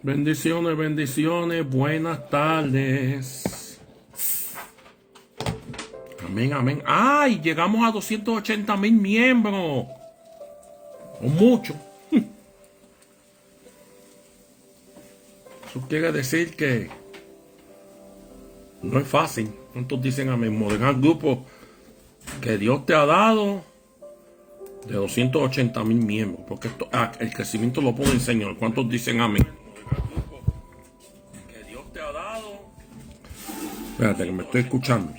Bendiciones, bendiciones, buenas tardes. Amén, amén. ¡Ay! Llegamos a 280,000 miembros. O mucho. Eso quiere decir que no es fácil. ¿Cuántos dicen amén? Moderar grupos que Dios te ha dado de 280,000 miembros. Porque esto, el crecimiento lo pone el Señor. ¿Cuántos dicen amén? Que Dios te ha dado. Espérate, que me estoy escuchando.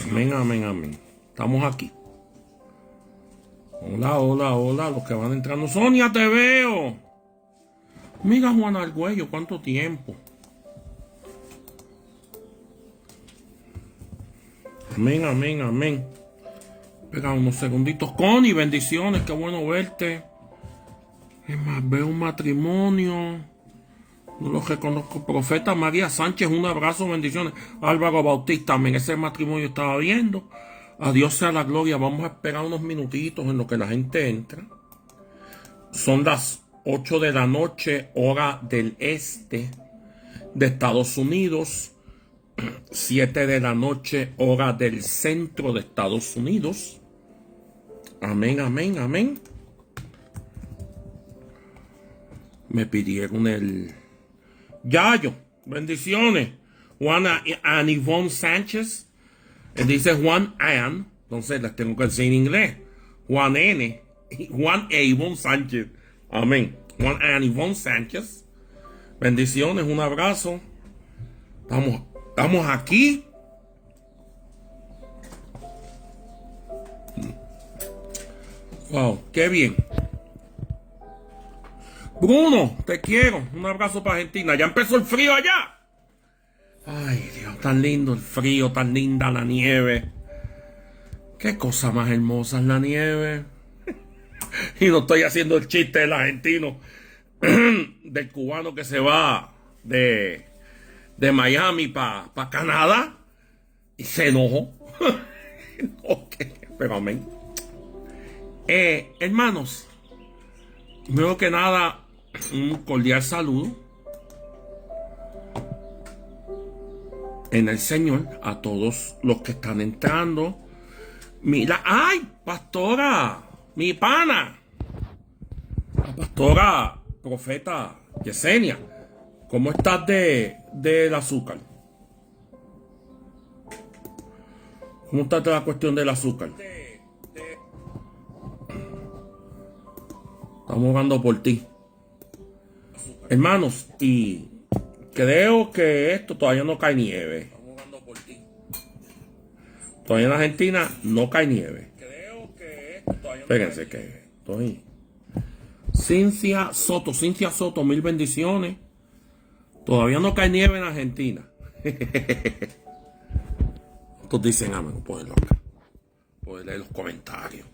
Amén, amén, amén. Estamos aquí. Hola, hola, hola. Los que van entrando. Sonia, te veo. Mira, Juan Argüello, ¿cuánto tiempo? Amén, amén, amén. Espera unos segunditos. Connie, bendiciones, qué bueno verte. Es más, veo un matrimonio. No lo reconozco. Profeta María Sánchez, un abrazo, bendiciones. Álvaro Bautista, amén. Ese matrimonio estaba viendo. A Dios sea la gloria. Vamos a esperar unos minutitos en lo que la gente entra. Son las 8 de la noche, hora del este de Estados Unidos. 7 de la noche, hora del centro de Estados Unidos. Amén, amén, amén. Me pidieron el Yayo, bendiciones. Juana and Ivonne Sánchez. Dice Juan Ann. Entonces las tengo que decir en inglés. Juan N. Juan e Ivonne Sánchez. Amén. Juan and Ivonne Sánchez. Bendiciones, un abrazo. Estamos aquí. Wow, qué bien. Bruno, te quiero. Un abrazo para Argentina. Ya empezó el frío allá. Ay, Dios, tan lindo el frío, tan linda la nieve. Qué cosa más hermosa es la nieve. Y no estoy haciendo el chiste del argentino, del cubano que se va de Miami para Canadá y se enojó. Okay, pero amén. Hermanos, primero que nada, un cordial saludo en el Señor a todos los que están entrando. Mira, ¡ay, pastora! Mi pana, la pastora profeta Yesenia, ¿cómo estás del azúcar? ¿Cómo estás de la cuestión del azúcar? Estamos orando por ti, hermanos, y creo que esto todavía no cae nieve. Todavía en Argentina no cae nieve. Fíjense que estoy. Cintia Soto, mil bendiciones. Todavía no cae nieve en Argentina. Todos dicen amén, pueden leer los comentarios.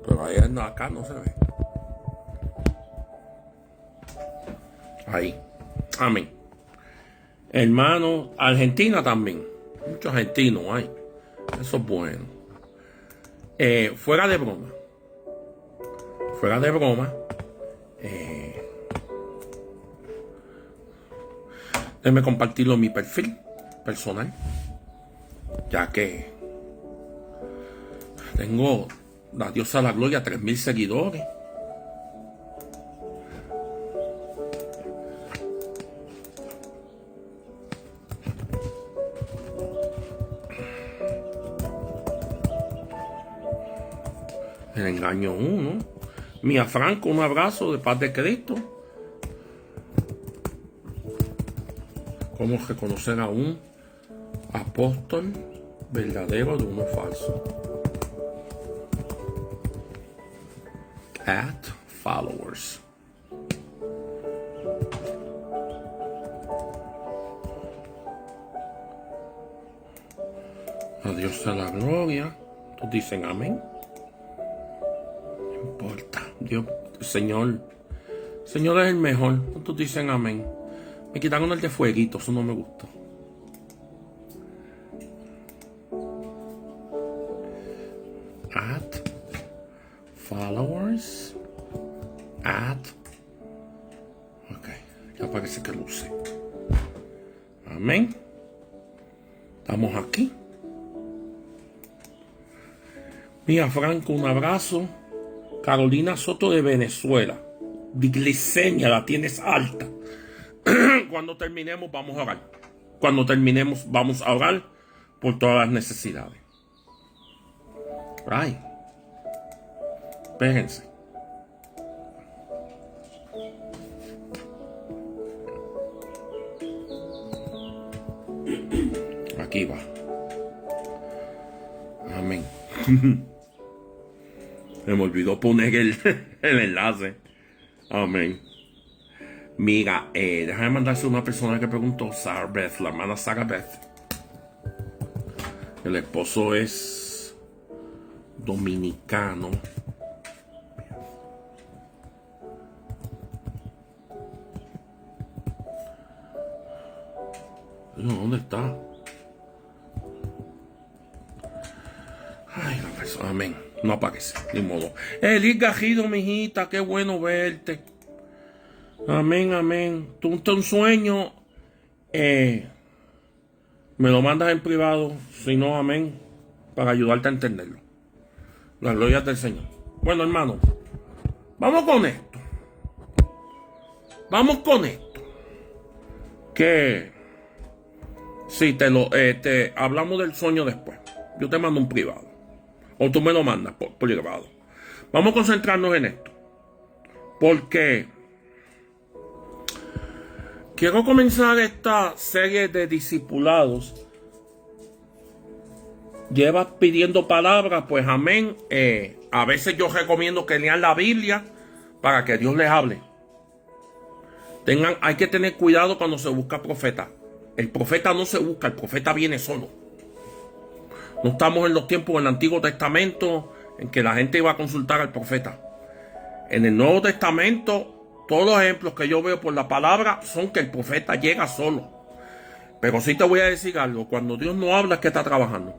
Pero ahí acá no se ve. Ahí. Amén. Hermano, Argentina también. Muchos argentinos hay. Eso es bueno. Fuera de broma. Fuera de broma. Déjenme compartirlo en mi perfil personal. Ya que tengo, la diosa la gloria, 3,000 seguidores. El engaño uno. Mía Franco, un abrazo de paz de Cristo. ¿Cómo reconocer a un apóstol verdadero de uno falso? At followers. A Dios sea la gloria. Todos dicen amén. No importa. Dios, Señor es el mejor. Todos dicen amén. Me quitaron el de fueguito, eso no me gustó. At followers. Add. Ok, ya parece que luce. Amén. Estamos aquí. Mira, Franco, un abrazo. Carolina Soto de Venezuela. Glicemia la tienes alta. Cuando terminemos vamos a orar. Cuando terminemos vamos a orar por todas las necesidades. Ay. Espérense. Aquí va. Amén. Se me olvidó poner el enlace. Amén. Mira, déjame mandarse una persona que preguntó, Sarah Beth, la hermana Sarah Beth. El esposo es dominicano. ¿Dónde está? Ay, la persona, amén. No aparece, ni modo. Elis Gajido, mijita, qué bueno verte. Amén, amén. Tú un sueño, me lo mandas en privado, si no, amén, para ayudarte a entenderlo. Las glorias del Señor. Bueno, hermano, vamos con esto. Vamos con esto. Que si te hablamos del sueño después. Yo te mando un privado. O tú me lo mandas por privado. Vamos a concentrarnos en esto. Porque quiero comenzar esta serie de discipulados. Llevas pidiendo palabras, pues amén. A veces yo recomiendo que lean la Biblia para que Dios les hable. Hay que tener cuidado cuando se busca profeta. El profeta no se busca, el profeta viene solo. No estamos en los tiempos del Antiguo Testamento en que la gente iba a consultar al profeta. En el Nuevo Testamento, todos los ejemplos que yo veo por la palabra son que el profeta llega solo. Pero sí te voy a decir algo. Cuando Dios no habla es que está trabajando.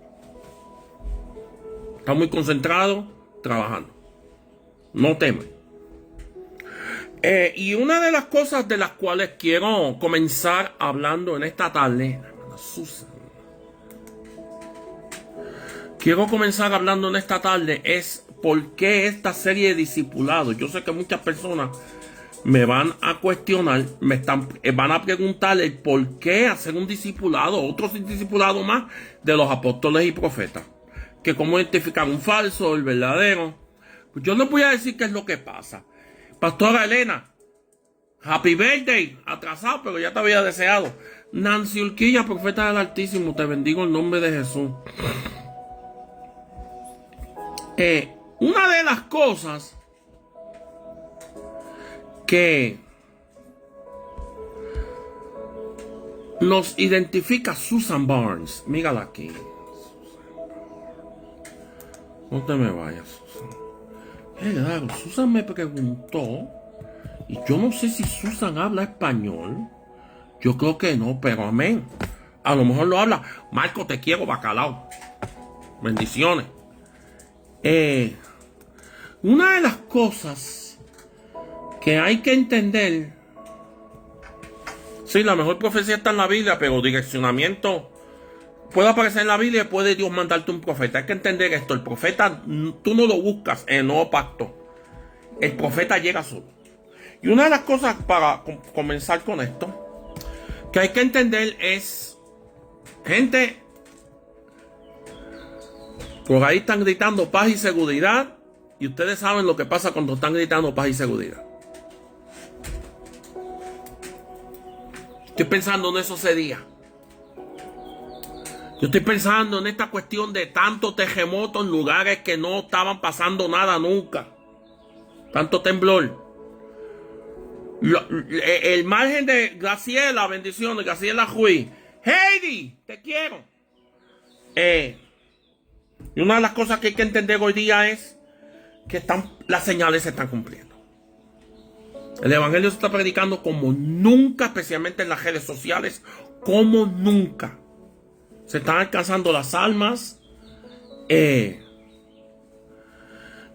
Está muy concentrado, trabajando. No temas. Y una de las cosas de las cuales quiero comenzar hablando en esta tarde, hermana Susan, quiero comenzar hablando en esta tarde es por qué esta serie de discipulados. Yo sé que muchas personas me van a cuestionar, van a preguntar el por qué hacer un discipulado, otro discipulado más de los apóstoles y profetas. Que cómo identificar un falso, el verdadero. Pues yo les voy a decir qué es lo que pasa. Pastora Elena, happy birthday, atrasado, pero ya te había deseado. Nancy Urquilla, profeta del Altísimo, te bendigo en nombre de Jesús. Una de las cosas que nos identifica Susan Barnes, mírala aquí. No te me vayas, Susan. Claro, Susan me preguntó, y yo no sé si Susan habla español. Yo creo que no, pero amén. A lo mejor lo habla. Marco, te quiero, bacalao. Bendiciones. Una de las cosas que hay que entender, sí, la mejor profecía está en la Biblia, pero direccionamiento puede aparecer en la Biblia y puede Dios mandarte un profeta. Hay que entender esto. El profeta, tú no lo buscas en el nuevo pacto. El profeta llega solo. Y una de las cosas para comenzar con esto que hay que entender es, gente, por ahí están gritando paz y seguridad, y ustedes saben lo que pasa cuando están gritando paz y seguridad. Estoy pensando en eso ese día. Yo estoy pensando en esta cuestión de tanto terremoto en lugares que no estaban pasando nada nunca. Tanto temblor. El margen de Graciela, bendiciones, Graciela Ruiz. Heidi, te quiero. Y una de las cosas que hay que entender hoy día es que las señales se están cumpliendo. El evangelio se está predicando como nunca, especialmente en las redes sociales, como nunca. Se están alcanzando las almas.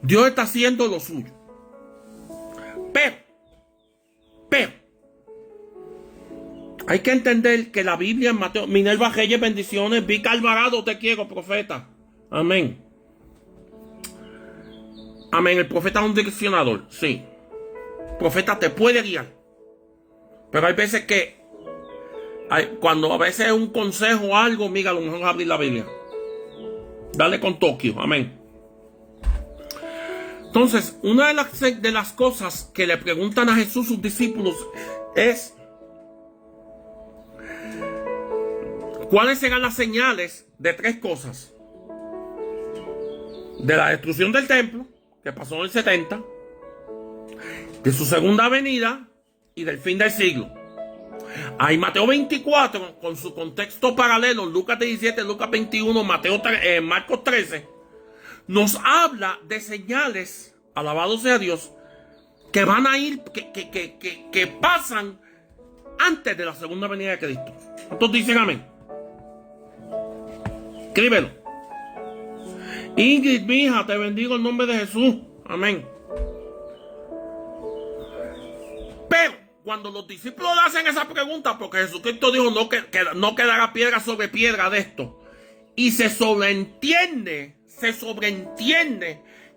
Dios está haciendo lo suyo. Pero, hay que entender que la Biblia en Mateo, Minerva Reyes, bendiciones, Vic Alvarado, te quiero, profeta. Amén. Amén, el profeta es un direccionador, sí. Profeta te puede guiar. Pero hay veces que, cuando a veces es un consejo o algo, mira, a lo mejor es abrir la Biblia. Dale con Tokio, amén. Entonces, una de las cosas que le preguntan a Jesús sus discípulos es: ¿cuáles serán las señales de tres cosas? De la destrucción del templo, que pasó en el 70, de su segunda venida y del fin del siglo. Hay Mateo 24, con su contexto paralelo, Lucas 17, Lucas 21, Marcos 13, nos habla de señales, alabado sea Dios, que van a ir, que pasan antes de la segunda venida de Cristo. ¿Cuántos dicen amén? Escríbelo. Ingrid, mi hija, te bendigo en nombre de Jesús. Amén. Pero cuando los discípulos le hacen esa pregunta, porque Jesucristo dijo no quedará piedra sobre piedra de esto, y se sobreentiende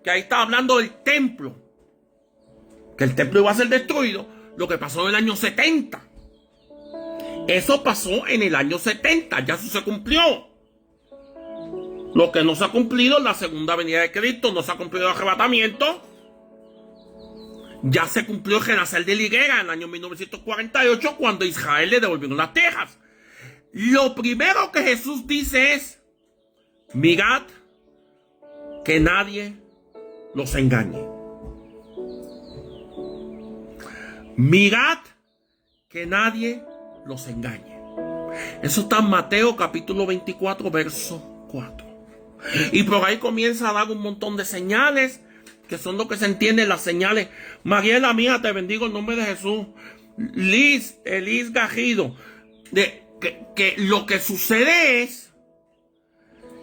que ahí está hablando del templo, que el templo iba a ser destruido, lo que pasó en el año 70. Eso pasó en el año 70, ya eso se cumplió. Lo que no se ha cumplido es la segunda venida de Cristo, no se ha cumplido el arrebatamiento. Ya se cumplió el renacer de la higuera en el año 1948, cuando Israel le devolvieron las tierras. Lo primero que Jesús dice es: mirad que nadie los engañe. Mirad que nadie los engañe. Eso está en Mateo capítulo 24, verso 4. Y por ahí comienza a dar un montón de señales, que son lo que se entiende las señales. Mariela, mía, te bendigo en nombre de Jesús. Elis Gajido. Que lo que sucede es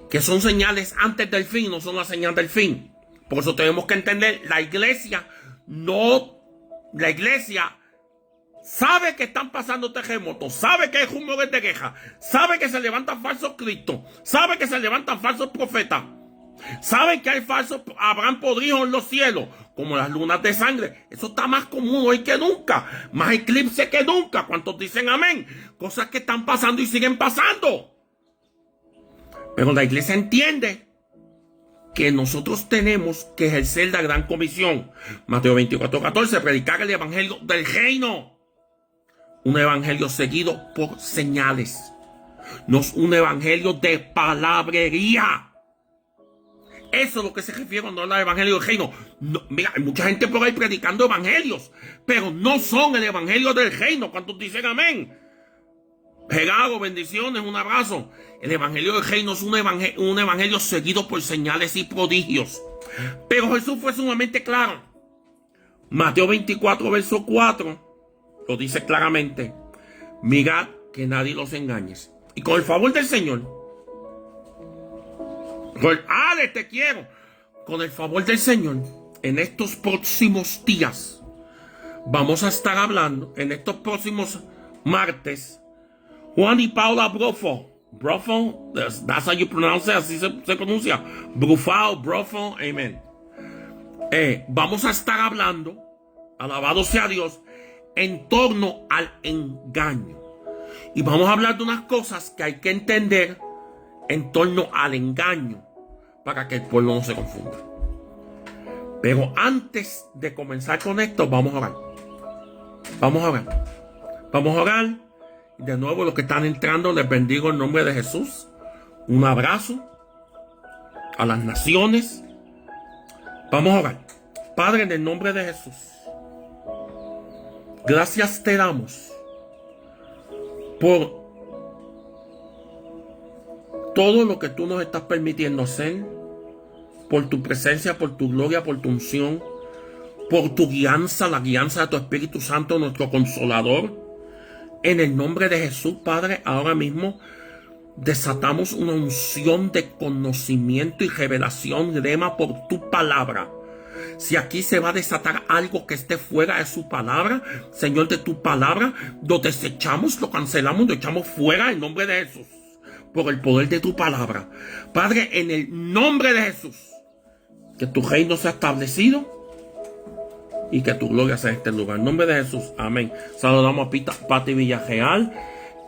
que son señales antes del fin, no son las señales del fin. Por eso tenemos que entender, la iglesia sabe que están pasando terremotos, sabe que hay rumores de guerra, sabe que se levantan falsos cristos, sabe que se levantan falsos profetas, saben que hay falsos Abraham podridos en los cielos, como las lunas de sangre. Eso está más común hoy que nunca, más eclipse que nunca. ¿Cuántos dicen amén? Cosas que están pasando y siguen pasando. Pero la iglesia entiende que nosotros tenemos que ejercer la gran comisión. Mateo 24, 14, predicar el evangelio del reino. Un evangelio seguido por señales. No es un evangelio de palabrería. Eso es lo que se refiere cuando habla de evangelio del reino. No, mira, hay mucha gente por ahí predicando evangelios, pero no son el evangelio del reino. ¿Cuántos dicen amén? Gerardo, bendiciones, un abrazo. El evangelio del reino es un evangelio seguido por señales y prodigios. Pero Jesús fue sumamente claro. Mateo 24, verso 4. Lo dice claramente: mirad que nadie los engañe. Y con el favor del Señor, ¡Ale, te quiero! Con el favor del Señor, en estos próximos días, vamos a estar hablando, en estos próximos martes, Juan y Paula Brofo, that's how you pronounce it, así se pronuncia, Brofo, amén. Vamos a estar hablando, alabado sea Dios, en torno al engaño. Y vamos a hablar de unas cosas que hay que entender en torno al engaño, para que el pueblo no se confunda. Pero antes de comenzar con esto, vamos a orar. Vamos a orar. De nuevo, los que están entrando, les bendigo en nombre de Jesús. Un abrazo a las naciones. Vamos a orar. Padre, en el nombre de Jesús, gracias te damos por todo lo que tú nos estás permitiendo hacer, por tu presencia, por tu gloria, por tu unción, por tu guianza, la guianza de tu Espíritu Santo, nuestro Consolador. En el nombre de Jesús, Padre, ahora mismo desatamos una unción de conocimiento y revelación, rema, por tu palabra. Si aquí se va a desatar algo que esté fuera de su palabra, Señor, de tu palabra, lo desechamos, lo cancelamos, lo echamos fuera en nombre de Jesús. Por el poder de tu palabra. Padre, en el nombre de Jesús, que tu reino sea establecido y que tu gloria sea en este lugar. En nombre de Jesús, amén. Saludamos a Pati Villarreal,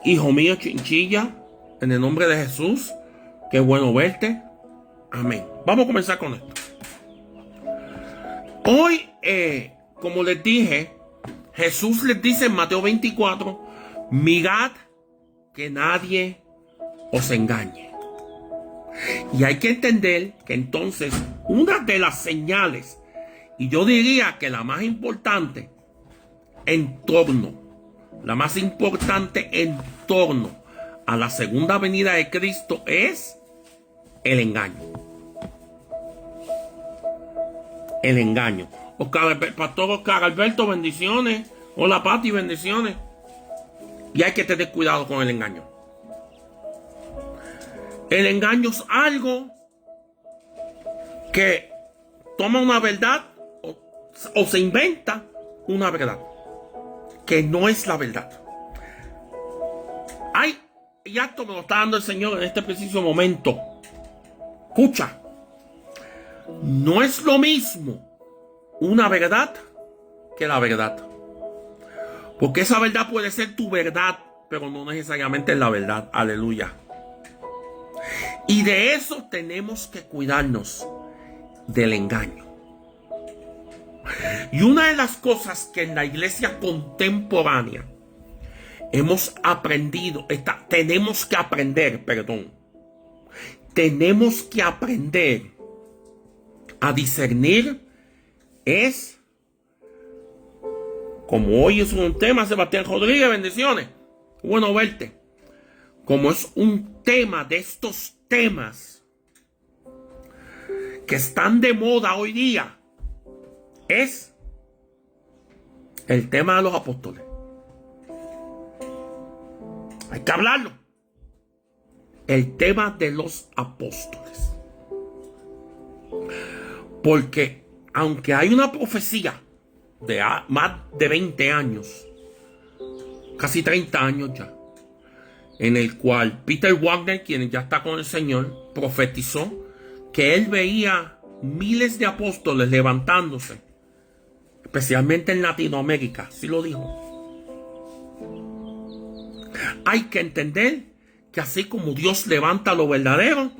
hijo mío Chinchilla, en el nombre de Jesús. Qué bueno verte. Amén. Vamos a comenzar con esto. Hoy, como les dije, Jesús les dice en Mateo 24, mirad que nadie os engañe. Y hay que entender que entonces una de las señales, y yo diría que la más importante en torno a la segunda venida de Cristo es el engaño. El engaño. Pastor Oscar Alberto, bendiciones. Hola Pati, bendiciones. Y hay que tener cuidado con el engaño. El engaño es algo que toma una verdad o se inventa una verdad que no es la verdad. Y esto me lo está dando el Señor en este preciso momento. Escucha, no es lo mismo una verdad que la verdad. Porque esa verdad puede ser tu verdad, pero no necesariamente es la verdad. Aleluya. Y de eso tenemos que cuidarnos, del engaño. Y una de las cosas que en la iglesia contemporánea hemos aprendido, tenemos que aprender a discernir es, como hoy es un tema, Sebastián Rodríguez, bendiciones, bueno verte, como es un tema de estos temas que están de moda hoy día, es el tema de los apóstoles. Hay que hablarlo. El tema de los apóstoles. Porque aunque hay una profecía de más de 20 años, casi 30 años ya, en el cual Peter Wagner, quien ya está con el Señor, profetizó que él veía miles de apóstoles levantándose, especialmente en Latinoamérica. Sí lo dijo. Hay que entender que así como Dios levanta lo verdadero,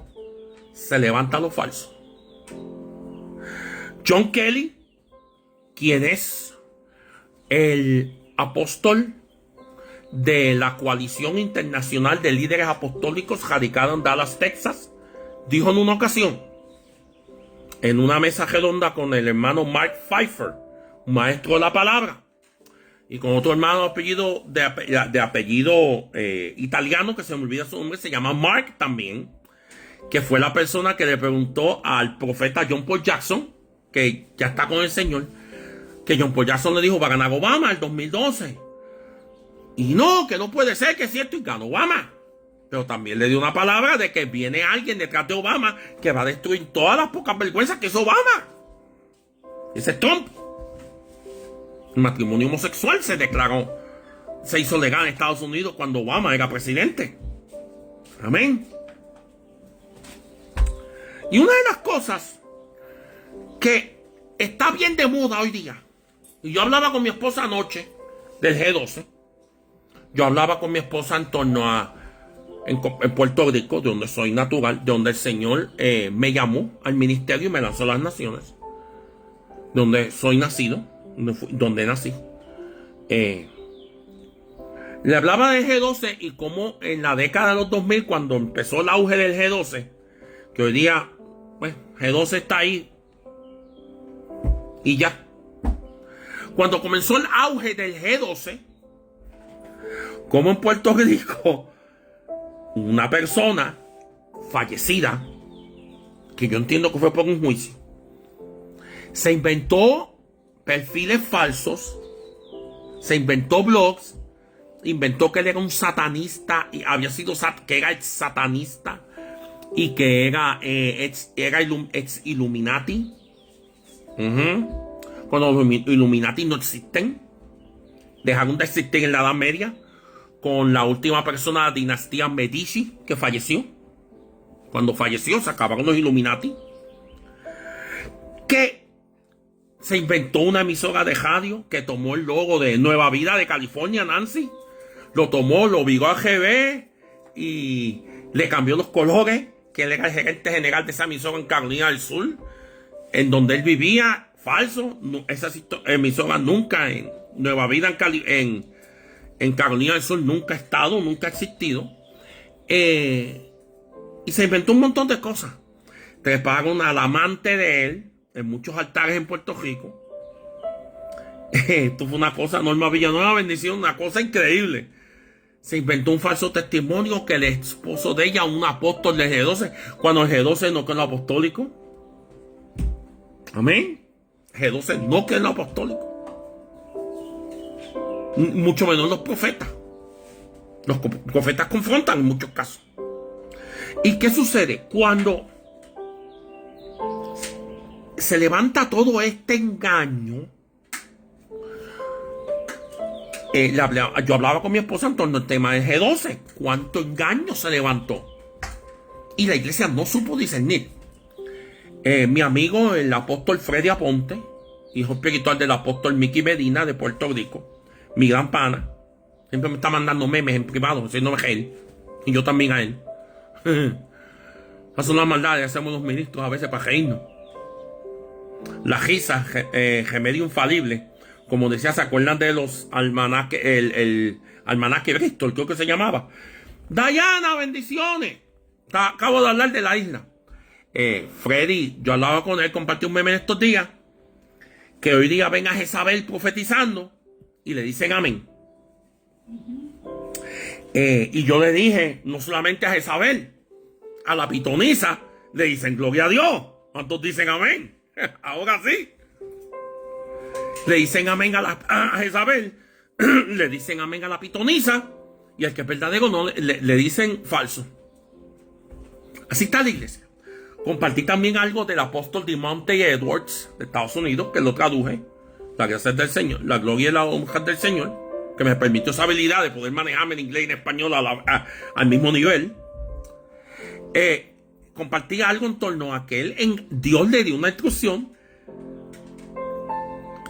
se levanta lo falso. John Kelly, quien es el apóstol de la Coalición Internacional de Líderes Apostólicos radicada en Dallas, Texas, dijo en una ocasión, en una mesa redonda con el hermano Mark Pfeiffer, un maestro de la palabra, y con otro hermano de apellido italiano, que se me olvida su nombre, se llama Mark también, que fue la persona que le preguntó al profeta John Paul Jackson, que ya está con el Señor, que John Paul Jackson le dijo, va a ganar Obama el 2012. Y no, que no puede ser, que es cierto, y ganó Obama. Pero también le dio una palabra de que viene alguien detrás de Obama que va a destruir todas las pocas vergüenzas que es Obama. Ese es Trump. El matrimonio homosexual se hizo legal en Estados Unidos cuando Obama era presidente. Amén. Y una de las cosas que está bien de moda hoy día, y yo hablaba con mi esposa anoche del G12, yo hablaba con mi esposa en torno en Puerto Rico, de donde soy natural, de donde el Señor me llamó al ministerio y me lanzó a las naciones, donde soy nacido, donde nací. Le hablaba del G12 y cómo en la década de los 2000, cuando empezó el auge del G12, que hoy día, pues, G12 está ahí y ya. Cuando comenzó el auge del G12, como en Puerto Rico, una persona fallecida, que yo entiendo que fue por un juicio, se inventó perfiles falsos, se inventó blogs, inventó que él era un satanista y había sido que era ex satanista y que era ex Illuminati, Ujú. Cuando los Illuminati no existen, dejaron de existir en la Edad Media, con la última persona de la dinastía Medici que falleció. Cuando falleció, se acabaron los Illuminati. Que se inventó una emisora de radio que tomó el logo de Nueva Vida de California, Nancy. Lo tomó, lo viró a GB y le cambió los colores, que él era el gerente general de esa emisora en Carolina del Sur, en donde él vivía. Falso, esa emisora nunca en Nueva Vida en Carolina del Sur nunca ha estado, nunca ha existido. Y se inventó un montón de cosas. Treparon al amante de él en muchos altares en Puerto Rico. Esto fue una cosa, Norma Villanueva bendición, una cosa increíble. Se inventó un falso testimonio que el esposo de ella, un apóstol de G12, cuando el G12 no quedó apostólico. Amén. G12 no quedó apostólico. Mucho menos los profetas. Los profetas confrontan en muchos casos. ¿Y qué sucede? Cuando se levanta todo este engaño, yo hablaba con mi esposa en torno al tema del G12. ¿Cuánto engaño se levantó? Y la iglesia no supo discernir. Mi amigo, el apóstol Freddy Aponte, hijo espiritual del apóstol Mickey Medina de Puerto Rico, mi gran pana, siempre me está mandando memes en privado, diciéndome que él, y yo también a él. Hace una maldad y hacemos los ministros a veces para reírnos. La risa, remedio infalible. Como decía, ¿se acuerdan de los almanaques? El almanaque Bristol, creo que se llamaba. Diana, bendiciones. Acabo de hablar de la isla. Freddy, yo hablaba con él, compartí un meme en estos días, que hoy día ven a Jezabel profetizando y le dicen amén. Y yo le dije, no solamente a Jezabel, a la pitonisa le dicen gloria a Dios. ¿Cuántos dicen amén? Ahora sí. Le dicen amén a Jezabel, le dicen amén a la pitonisa, y al que es verdadero no le dicen falso. Así está la iglesia. Compartí también algo del apóstol Demonte Edwards de Estados Unidos, que lo traduje. La gracia del Señor, la gloria y la honra del Señor, que me permitió esa habilidad de poder manejarme en inglés y en español al mismo nivel. Compartí algo en torno a que Dios le dio una instrucción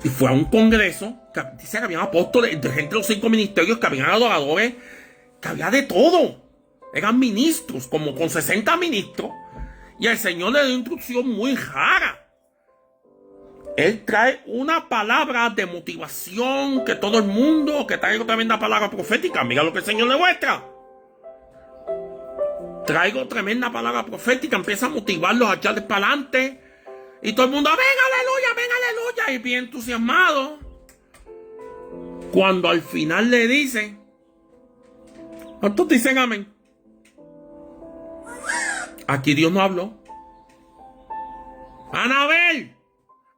y fue a un congreso que dice que había apóstoles, de gente de los 5 ministerios, que habían adoradores, que había de todo. Eran ministros, como con 60 ministros. Y el Señor le dio instrucción muy rara. Él trae una palabra de motivación que todo el mundo, que traigo tremenda palabra profética. Mira lo que el Señor le muestra. Traigo tremenda palabra profética, empieza a motivarlos a echarles para adelante. Y todo el mundo, ven aleluya, y bien entusiasmado. Cuando al final le dice, ¿cuántos dicen amén? Aquí Dios no habló. Anabel,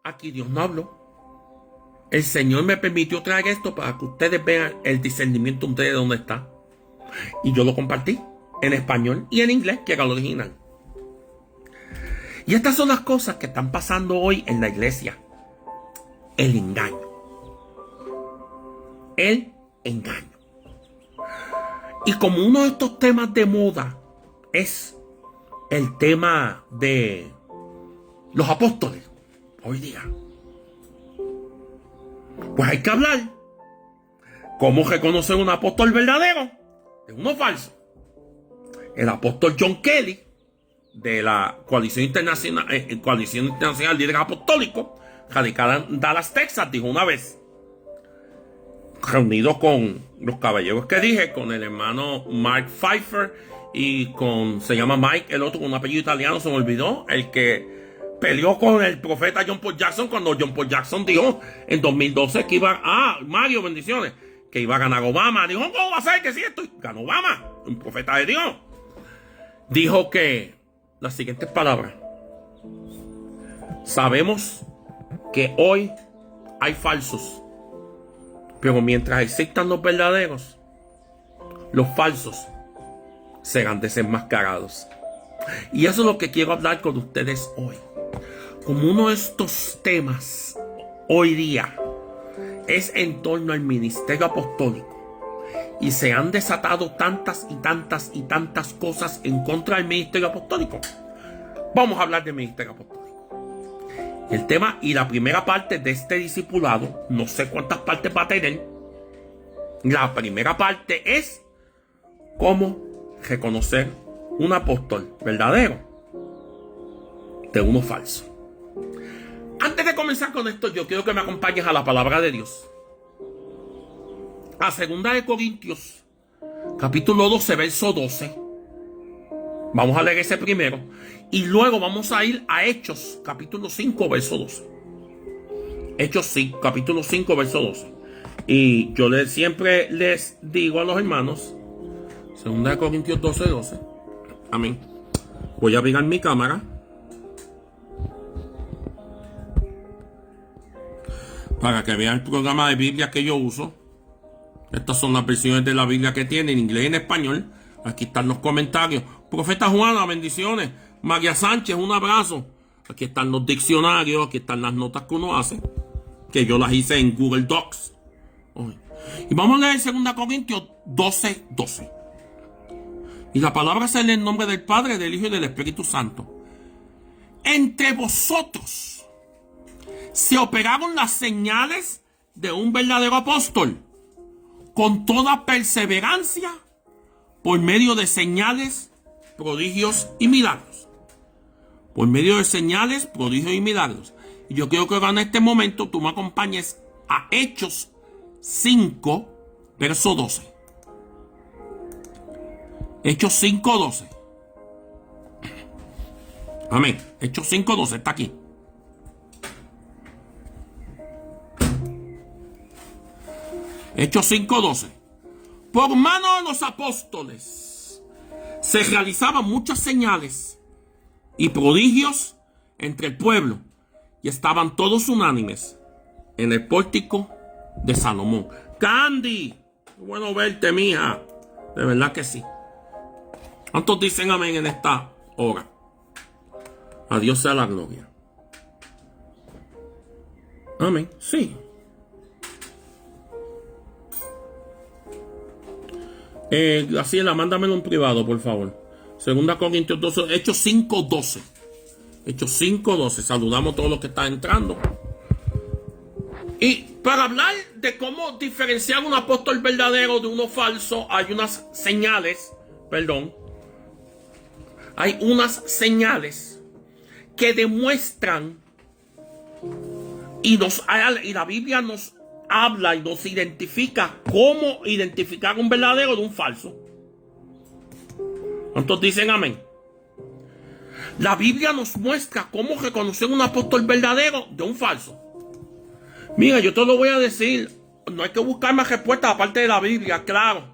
aquí Dios no habló. El Señor me permitió traer esto para que ustedes vean el discernimiento de ustedes dónde está. Y yo lo compartí en español y en inglés, que era lo original. Y estas son las cosas que están pasando hoy en la iglesia. El engaño. El engaño. Y como uno de estos temas de moda es el tema de los apóstoles hoy día, pues hay que hablar cómo reconocer un apóstol verdadero de uno falso. El apóstol John Kelly, de la Coalición Internacional de Líderes Apostólicos, radicada en Dallas, Texas, dijo una vez, reunido con los caballeros que dije, con el hermano Mark Pfeiffer y se llama Mike, el otro con un apellido italiano, se me olvidó, el que peleó con el profeta John Paul Jackson cuando John Paul Jackson dijo en 2012 que Mario, bendiciones, que iba a ganar Obama. Dijo, ¿cómo va a ser que si esto? Ganó Obama, un profeta de Dios. Dijo que las siguientes palabras: sabemos que hoy hay falsos, pero mientras existan los verdaderos, los falsos serán desenmascarados. Y eso es lo que quiero hablar con ustedes hoy. como uno de estos temas hoy día es en torno al ministerio apostólico y se han desatado tantas y tantas y tantas cosas en contra del ministerio apostólico, vamos a hablar del ministerio apostólico. El tema y la primera parte de este discipulado, no sé cuántas partes va a tener. La primera parte es cómo reconocer un apóstol verdadero de uno falso. Antes de comenzar con esto, yo quiero que me acompañes a la palabra de Dios. A 2 de Corintios, capítulo 12, verso 12. Vamos a leer ese primero. Y luego vamos a ir a Hechos, capítulo 5, verso 12. Hechos 5, capítulo 5, verso 12. Y yo siempre les digo a los hermanos, 2 de Corintios 12, 12. Amén. Voy a abrir mi cámara para que vean el programa de Biblia que yo uso. Estas son las versiones de la Biblia que tiene en inglés y en español. Aquí están los comentarios. Profeta Juana, bendiciones. María Sánchez, un abrazo. Aquí están los diccionarios, aquí están las notas que uno hace, que yo las hice en Google Docs. Y vamos a leer 2 Corintios 12, 12. Y la palabra es en el nombre del Padre, del Hijo y del Espíritu Santo. Entre vosotros se operaron las señales de un verdadero apóstol, con toda perseverancia, por medio de señales, prodigios y milagros. Por medio de señales, prodigios y milagros. Y yo quiero que ahora en este momento tú me acompañes a Hechos 5, verso 12. Hechos 5, 12. Amén. Hechos 5, 12 está aquí. Hechos 5, 12. Por mano de los apóstoles se realizaban muchas señales y prodigios entre el pueblo, y estaban todos unánimes en el pórtico de Salomón. Candy, bueno verte, mija. De verdad que sí. ¿Cuántos dicen amén en esta hora? A Dios sea la gloria. Amén, sí. Graciela, mándamelo en privado, por favor. 2 Corintios 12, Hechos 5, 12. Hechos 5, 12. Saludamos a todos los que están entrando. Y para hablar de cómo diferenciar un apóstol verdadero de uno falso, hay unas señales, hay unas señales que demuestran y la Biblia nos habla y nos identifica cómo identificar un verdadero de un falso. ¿Cuántos dicen amén? La Biblia nos muestra cómo reconocer un apóstol verdadero de un falso. Mira, yo te lo voy a decir. No hay que buscar más respuestas aparte de la Biblia, claro.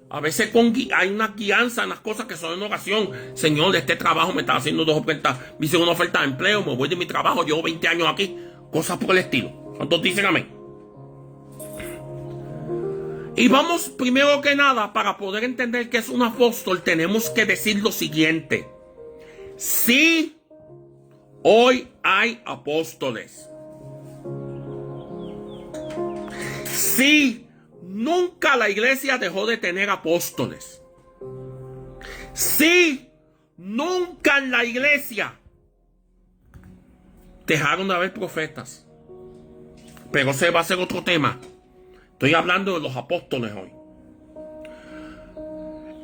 A veces hay una guianza en las cosas que son en oración. Señor, este trabajo me está haciendo 2 ofertas. Me hice una oferta de empleo, me voy de mi trabajo, llevo 20 años aquí. Cosas por el estilo. ¿Cuántos dicen amén? Y vamos, primero que nada, para poder entender qué es un apóstol, tenemos que decir lo siguiente. Sí, hoy hay apóstoles. Sí, nunca la iglesia dejó de tener apóstoles. Sí, nunca en la iglesia dejaron de haber profetas. Pero ese va a ser otro tema. Estoy hablando de los apóstoles hoy.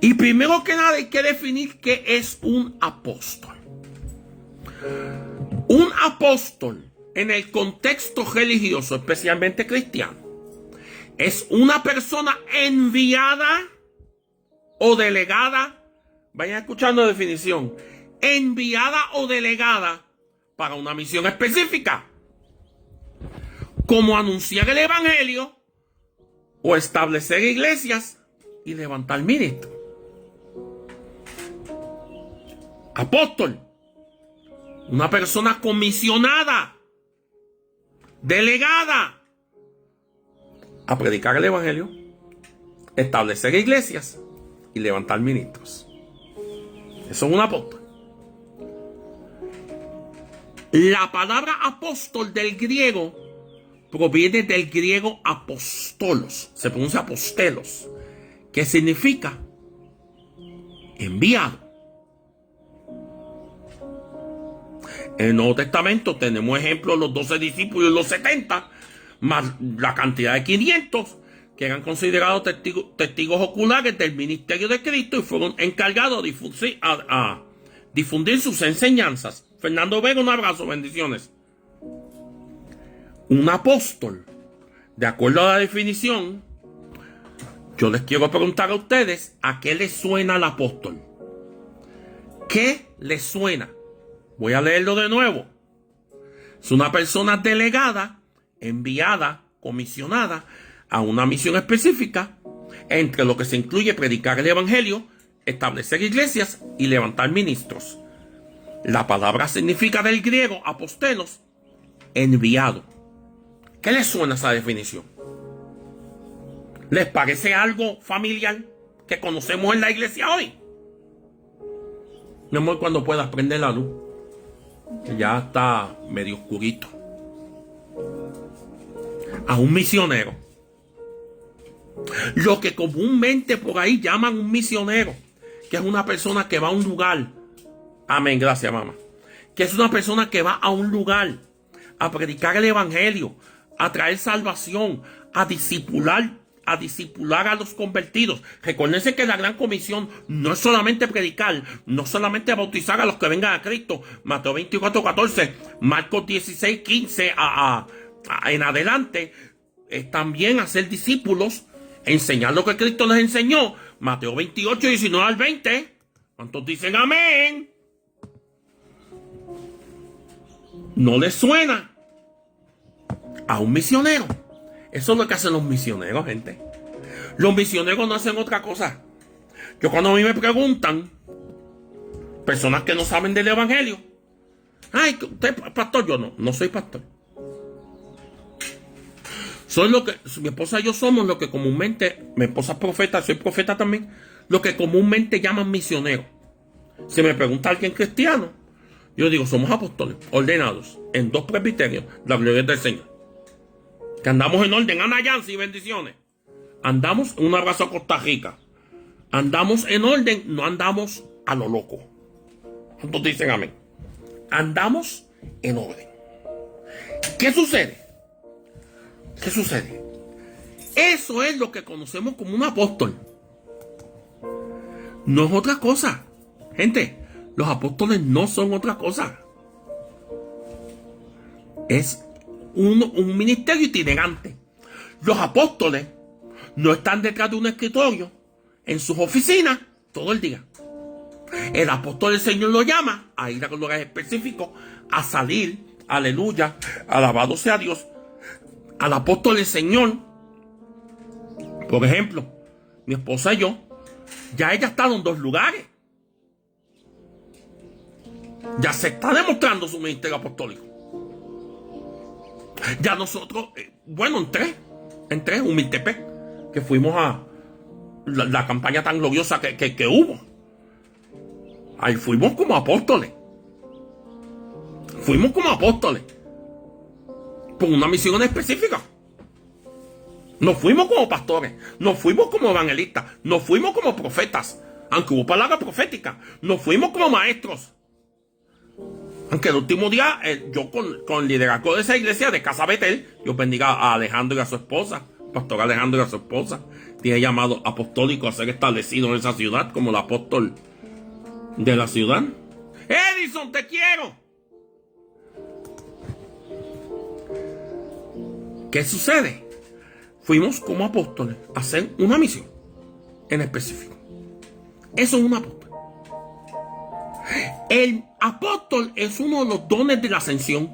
Y primero que nada hay que definir qué es un apóstol. Un apóstol en el contexto religioso, especialmente cristiano, es una persona enviada o delegada. Vayan escuchando la definición. Enviada o delegada para una misión específica, como anunciar el evangelio o establecer iglesias y levantar ministros. Apóstol, una persona comisionada, delegada a predicar el evangelio, establecer iglesias y levantar ministros. Eso es un apóstol. La palabra apóstol del griego proviene del griego apostolos, se pronuncia apostelos, que significa enviado. En el Nuevo Testamento tenemos ejemplos, los 12 discípulos y los 70, más la cantidad de 500 que eran considerados testigos oculares del ministerio de Cristo y fueron encargados de difundir sus enseñanzas. Fernando Vega, un abrazo, bendiciones. Un apóstol, de acuerdo a la definición, yo les quiero preguntar a ustedes, ¿a qué les suena el apóstol? ¿Qué les suena? Voy a leerlo de nuevo. Es una persona delegada, enviada, comisionada a una misión específica, entre lo que se incluye predicar el evangelio, establecer iglesias y levantar ministros. La palabra significa del griego apostelos, enviado. ¿Qué les suena esa definición? ¿Les parece algo familiar que conocemos en la iglesia hoy? Mi amor, cuando puedas prender la luz, que ya está medio oscurito. A un misionero. Lo que comúnmente por ahí llaman un misionero, que es una persona que va a un lugar. Amén, gracias, mamá. Que es una persona que va a un lugar a predicar el evangelio, a traer salvación, a discipular a los convertidos. Recuérdense que la gran comisión no es solamente predicar, no solamente bautizar a los que vengan a Cristo. Mateo 24:14, Marcos 16:15 en adelante, es también hacer discípulos, enseñar lo que Cristo les enseñó. Mateo 28:19 al 20. ¿Cuántos dicen amén? ¿No les suena a un misionero? Eso es lo que hacen los misioneros, gente. Los misioneros no hacen otra cosa. Yo, cuando a mí me preguntan, personas que no saben del evangelio, ay, ¿usted es pastor? Yo no soy pastor. Soy lo que, mi esposa y yo somos lo que comúnmente, mi esposa es profeta, soy profeta también, lo que comúnmente llaman misioneros. Si me pregunta alguien cristiano, yo digo, somos apóstoles, ordenados en 2 presbiterios, la gloria del Señor. Que andamos en orden. Ana Yancy, bendiciones. Andamos, un abrazo a Costa Rica. Andamos en orden, no andamos a lo loco. ¿Cuántos dicen amén? Andamos en orden. ¿Qué sucede? ¿Qué sucede? Eso es lo que conocemos como un apóstol. No es otra cosa. Gente, los apóstoles no son otra cosa. Es un ministerio itinerante. Los apóstoles no están detrás de un escritorio en sus oficinas todo el día. El apóstol del Señor lo llama a ir a lugares específicos, a salir, aleluya, alabado sea Dios. Al apóstol del Señor, por ejemplo, mi esposa y yo, ya ella ha estado en 2 lugares. Ya se está demostrando su ministerio apostólico. Ya nosotros, bueno, en tres, Humiltepec, que fuimos a la campaña tan gloriosa que hubo. Ahí fuimos como apóstoles. Fuimos como apóstoles. Por una misión específica. Nos fuimos como pastores. Nos fuimos como evangelistas. Nos fuimos como profetas. Aunque hubo palabra profética. Nos fuimos como maestros. Aunque el último día, yo con el liderazgo de esa iglesia de Casa Betel, yo bendiga a Alejandro y a su esposa, pastor Alejandro y a su esposa, tiene llamado apostólico a ser establecido en esa ciudad como el apóstol de la ciudad. Edison, te quiero. ¿Qué sucede? Fuimos como apóstoles a hacer una misión en específico. Eso es un apóstol. El apóstol es uno de los dones de la ascensión.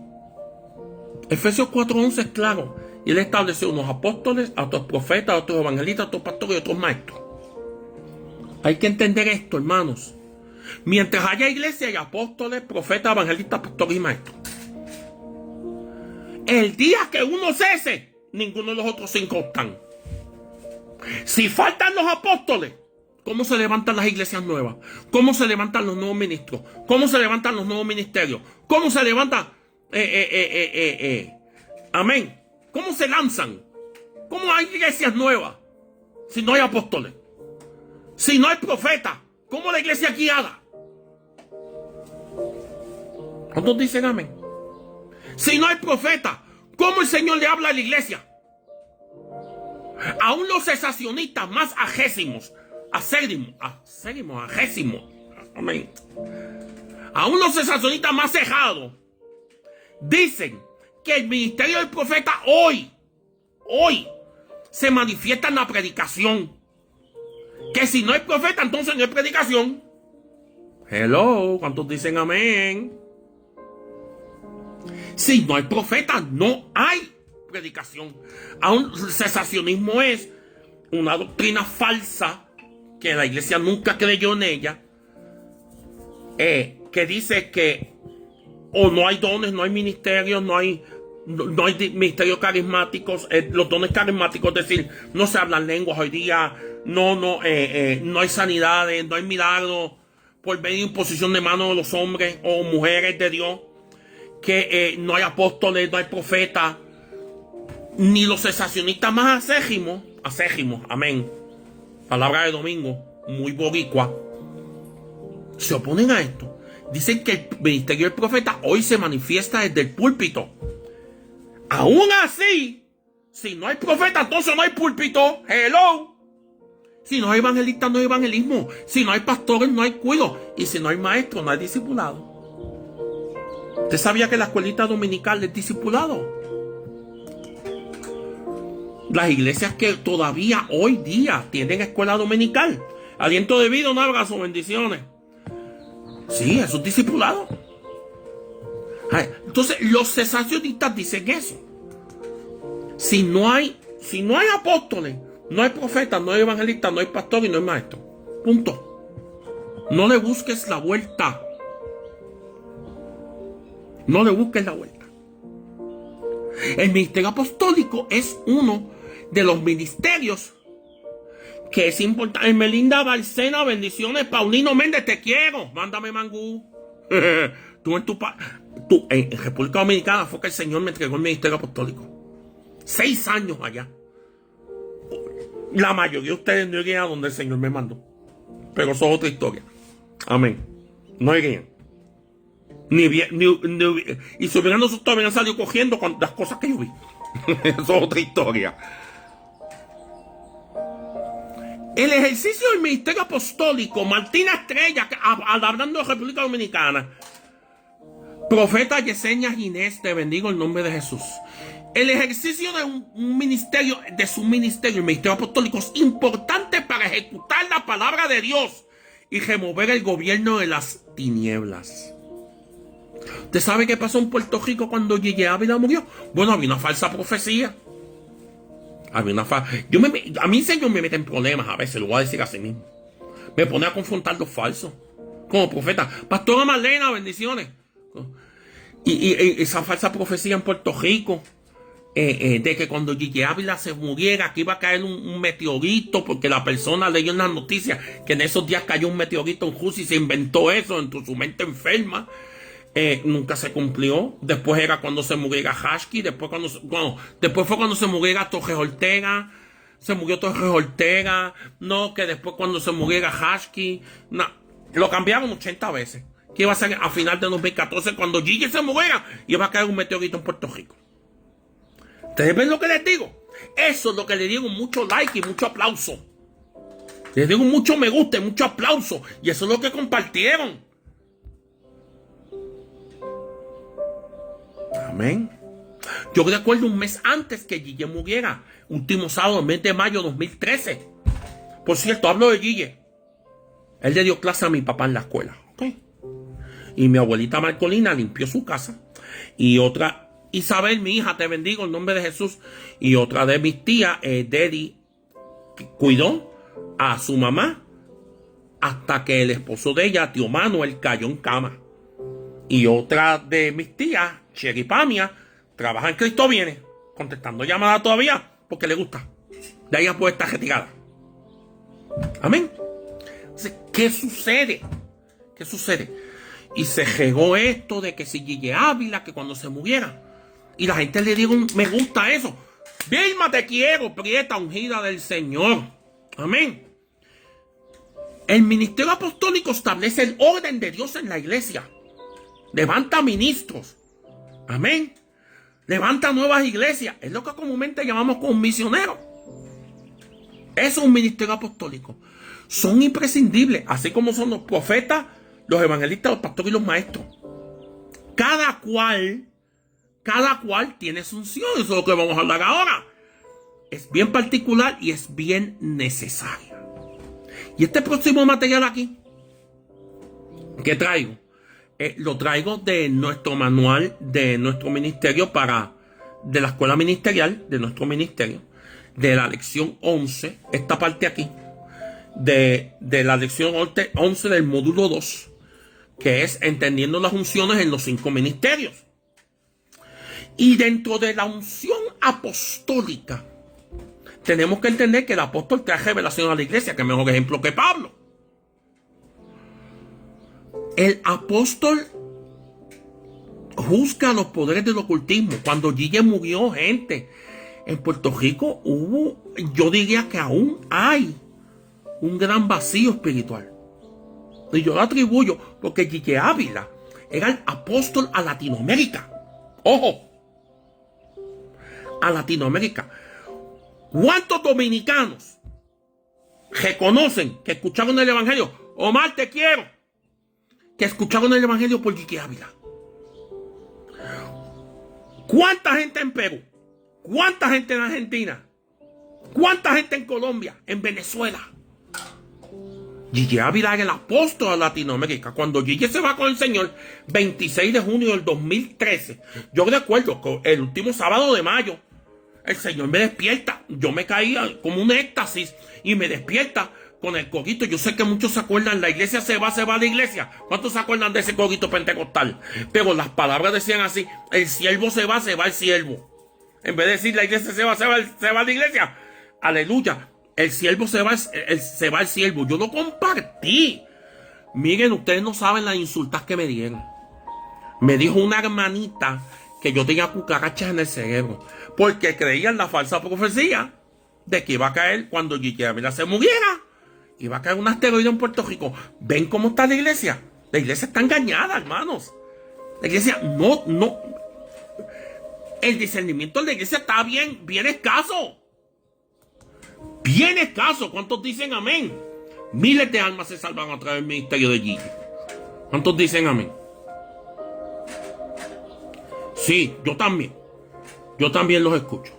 Efesios 4:11 es claro. Y él estableció unos apóstoles, otros profetas, otros evangelistas, otros pastores y otros maestros. Hay que entender esto, hermanos. Mientras haya iglesia, hay apóstoles, profetas, evangelistas, pastores y maestros. El día que uno cese, ninguno de los otros 5 están. Si faltan los apóstoles, ¿cómo se levantan las iglesias nuevas? ¿Cómo se levantan los nuevos ministros? ¿Cómo se levantan los nuevos ministerios? ¿Cómo se levanta? Amén. ¿Cómo se lanzan? ¿Cómo hay iglesias nuevas si no hay apóstoles? Si no hay profetas, ¿cómo la iglesia guiada? ¿Cuántos dicen amén? Si no hay profeta, ¿cómo el Señor le habla a la iglesia? Aún los cesacionistas más agésimos, amén. Aún los cesacionistas más cejados dicen que el ministerio del profeta hoy se manifiesta en la predicación. Que si no hay profeta, entonces no hay predicación. Hello, ¿cuántos dicen amén? Si no hay profeta, no hay predicación. Aún el cesacionismo es una doctrina falsa que la iglesia nunca creyó en ella, que dice que no hay dones, no hay ministerios, no hay ministerios carismáticos, los dones carismáticos, es decir, no se hablan lenguas hoy día, no hay sanidades, no hay milagros por medio de imposición de manos de los hombres o mujeres de Dios, que no hay apóstoles, no hay profetas, ni los cesacionistas más acésimos, amén, palabra de domingo, muy boricua, se oponen a esto. Dicen que el ministerio del profeta hoy se manifiesta desde el púlpito. Aún así, si no hay profeta, entonces no hay púlpito. Hello. Si no hay evangelistas, no hay evangelismo. Si no hay pastores, no hay cuido. Y si no hay maestro, no hay discipulado. ¿Usted sabía que la escuelita dominical es discipulado? Las iglesias que todavía hoy día tienen escuela dominical. Aliento de vida, un abrazo, bendiciones. Sí, eso es discipulado. Entonces, los cesacionistas dicen eso. Si no hay apóstoles, no hay profetas, no hay evangelistas, no hay pastores y no hay maestros. Punto. No le busques la vuelta. No le busques la vuelta. El ministerio apostólico es uno de los ministerios que es importante. Melinda Barcena, bendiciones. Paulino Méndez, te quiero. Mándame mangú. Tú en República Dominicana fue que el Señor me entregó el ministerio apostólico. 6 años allá. La mayoría de ustedes no irían a donde el Señor me mandó. Pero eso es otra historia. Amén. No irían. Y si hubieran nosotros habían salido cogiendo con las cosas que yo vi. Eso es otra historia. El ejercicio del ministerio apostólico, Martina Estrella, hablando de República Dominicana, profeta Yesenia Ginés, te bendigo en nombre de Jesús. El ejercicio de un ministerio, de su ministerio, el ministerio apostólico, es importante para ejecutar la palabra de Dios y remover el gobierno de las tinieblas. ¿Usted sabe qué pasó en Puerto Rico cuando Yeye Ávila murió? Bueno, había una falsa profecía. A mí el Señor me mete en problemas a veces, lo voy a decir así mismo. Me pone a confrontar los falsos. Como profeta. Pastora Marlena, bendiciones. Y esa falsa profecía en Puerto Rico, de que cuando Yeye Ávila se muriera, que iba a caer un meteorito, porque la persona leyó en las noticias que en esos días cayó un meteorito en Rusia y se inventó eso en su mente enferma. Nunca se cumplió. Después era cuando se muriera Hashki. Después fue cuando se muriera Torres Ortega. Se murió Torres Ortega. No, que después cuando se muriera Hashki. No, lo cambiaron 80 veces. Que iba a ser a final de 2014 cuando Gigi se muriera. Iba a caer un meteorito en Puerto Rico. ¿Ustedes ven lo que les digo? Eso es lo que le digo, mucho like y mucho aplauso. Les digo mucho me gusta y mucho aplauso. Y eso es lo que compartieron. Amén. Yo recuerdo un mes antes que Gille muriera, último sábado, el mes de mayo de 2013. Por cierto, hablo de Gille. Él le dio clase a mi papá en la escuela. ¿Okay? Y mi abuelita Marcolina limpió su casa. Y otra, Isabel, mi hija, te bendigo en nombre de Jesús. Y otra de mis tías, Dedi, cuidó a su mamá hasta que el esposo de ella, tío Manuel, cayó en cama. Y otra de mis tías, Sherry Pamia, trabaja en Cristo Viene, contestando llamadas todavía porque le gusta. De ahí puede estar retirada. Amén. Entonces, ¿qué sucede? ¿Qué sucede? Y se regó esto de que si Gigi Ávila, que cuando se muriera. Y la gente le dijo, me gusta eso. Vilma, te quiero, prieta ungida del Señor. Amén. El ministerio apostólico establece el orden de Dios en la iglesia. Levanta ministros. Amén. Levanta nuevas iglesias. Es lo que comúnmente llamamos como un misionero. Eso es un ministerio apostólico. Son imprescindibles, así como son los profetas, los evangelistas, los pastores y los maestros. Cada cual tiene su unción. Eso es lo que vamos a hablar ahora. Es bien particular y es bien necesaria. Y este próximo material aquí, ¿qué traigo? Lo traigo de nuestro manual de nuestro ministerio de la escuela ministerial de nuestro ministerio, de la lección 11, esta parte aquí, de la lección 11 del módulo 2, que es entendiendo las unciones en los 5 ministerios. Y dentro de la unción apostólica, tenemos que entender que el apóstol trae revelación a la iglesia, que mejor ejemplo que Pablo. El apóstol juzga los poderes del ocultismo. Cuando Gigi murió, gente, en Puerto Rico yo diría que aún hay un gran vacío espiritual. Y yo lo atribuyo porque Gigi Ávila era el apóstol a Latinoamérica. ¡Ojo! A Latinoamérica. ¿Cuántos dominicanos reconocen que escucharon el evangelio? Omar, te quiero. Que escucharon el evangelio por Gigi Ávila. ¿Cuánta gente en Perú? ¿Cuánta gente en Argentina? ¿Cuánta gente en Colombia? En Venezuela. Gigi Ávila era el apóstol a Latinoamérica. Cuando Gigi se va con el Señor, 26 de junio del 2013, yo recuerdo que el último sábado de mayo, el Señor me despierta. Yo me caía como un éxtasis y me despierta con el coquito. Yo sé que muchos se acuerdan, la iglesia se va a la iglesia. ¿Cuántos se acuerdan de ese coquito pentecostal? Pero las palabras decían así: el siervo se va el siervo. En vez de decir la iglesia se va la iglesia. Aleluya. El siervo se va el siervo. Yo lo compartí. Miren, ustedes no saben las insultas que me dieron. Me dijo una hermanita que yo tenía cucarachas en el cerebro, porque creía en la falsa profecía de que iba a caer cuando Gigi Ávila se muriera. Iba a caer un asteroide en Puerto Rico. ¿Ven cómo está la iglesia? La iglesia está engañada, hermanos. La iglesia no. El discernimiento de la iglesia está bien escaso. Bien escaso. ¿Cuántos dicen amén? Miles de almas se salvan a través del ministerio de Gigi. ¿Cuántos dicen amén? Sí, yo también. Yo también los escucho.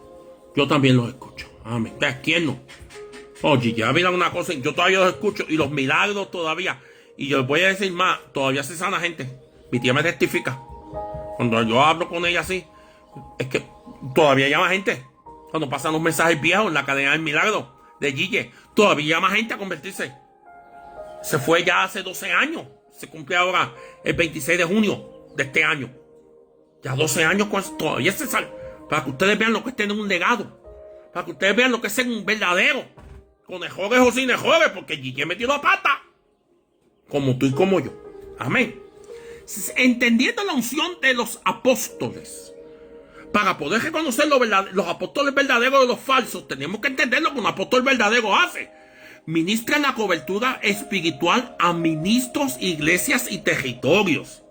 Amén. ¿Quién no? Gigi Ávila una cosa, yo todavía los escucho y los milagros todavía. Y yo les voy a decir más, todavía se sana gente. Mi tía me testifica. Cuando yo hablo con ella así, es que todavía llama gente. Cuando pasan los mensajes viejos en la cadena del milagro de Gigi, todavía llama gente a convertirse. Se fue ya hace 12 años. Se cumple ahora el 26 de junio de este año. Ya 12 años todavía se sale. Para que ustedes vean lo que es tener un legado. Para que ustedes vean lo que es ser un verdadero. Con mejores o sin mejores, porque Gigi metió la pata. Como tú y como yo. Amén. Entendiendo la unción de los apóstoles, para poder reconocer los apóstoles verdaderos de los falsos, tenemos que entender lo que un apóstol verdadero hace. Ministra la cobertura espiritual a ministros, iglesias y territorios.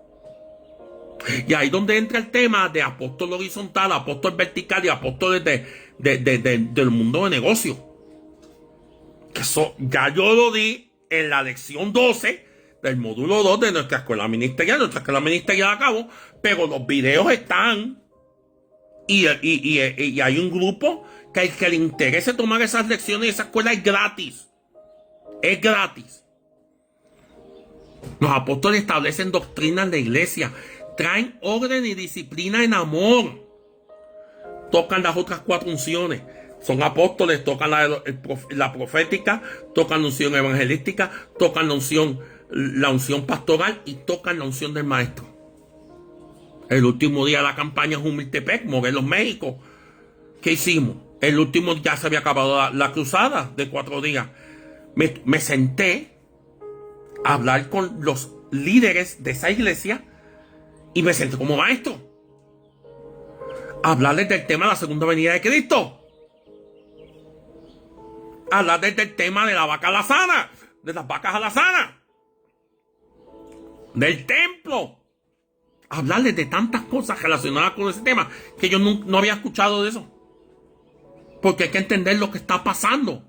Y ahí donde entra el tema de apóstol horizontal, apóstol vertical y apóstoles del mundo de negocio. Que eso ya yo lo di en la lección 12 del módulo 2 de nuestra escuela ministerial. Nuestra escuela ministerial acabó, pero los videos están. Y hay un grupo que al que le interese tomar esas lecciones, esa escuela es gratis. Es gratis. Los apóstoles establecen doctrinas de iglesia. Traen orden y disciplina en amor. Tocan las otras 4 unciones. Son apóstoles, tocan la profética, tocan la unción evangelística, tocan la unción pastoral y tocan la unción del maestro. El último día de la campaña Jumiltepec, Morelos, México. ¿Qué hicimos? El último ya se había acabado la cruzada de 4 días. Me senté a hablar con líderes de esa iglesia y me senté como maestro a hablarles del tema de la segunda venida de Cristo. Hablarles del tema de la vaca alazana, de las vacas alazanas, del templo. Hablarles de tantas cosas relacionadas con ese tema que yo no había escuchado de eso. Porque hay que entender lo que está pasando.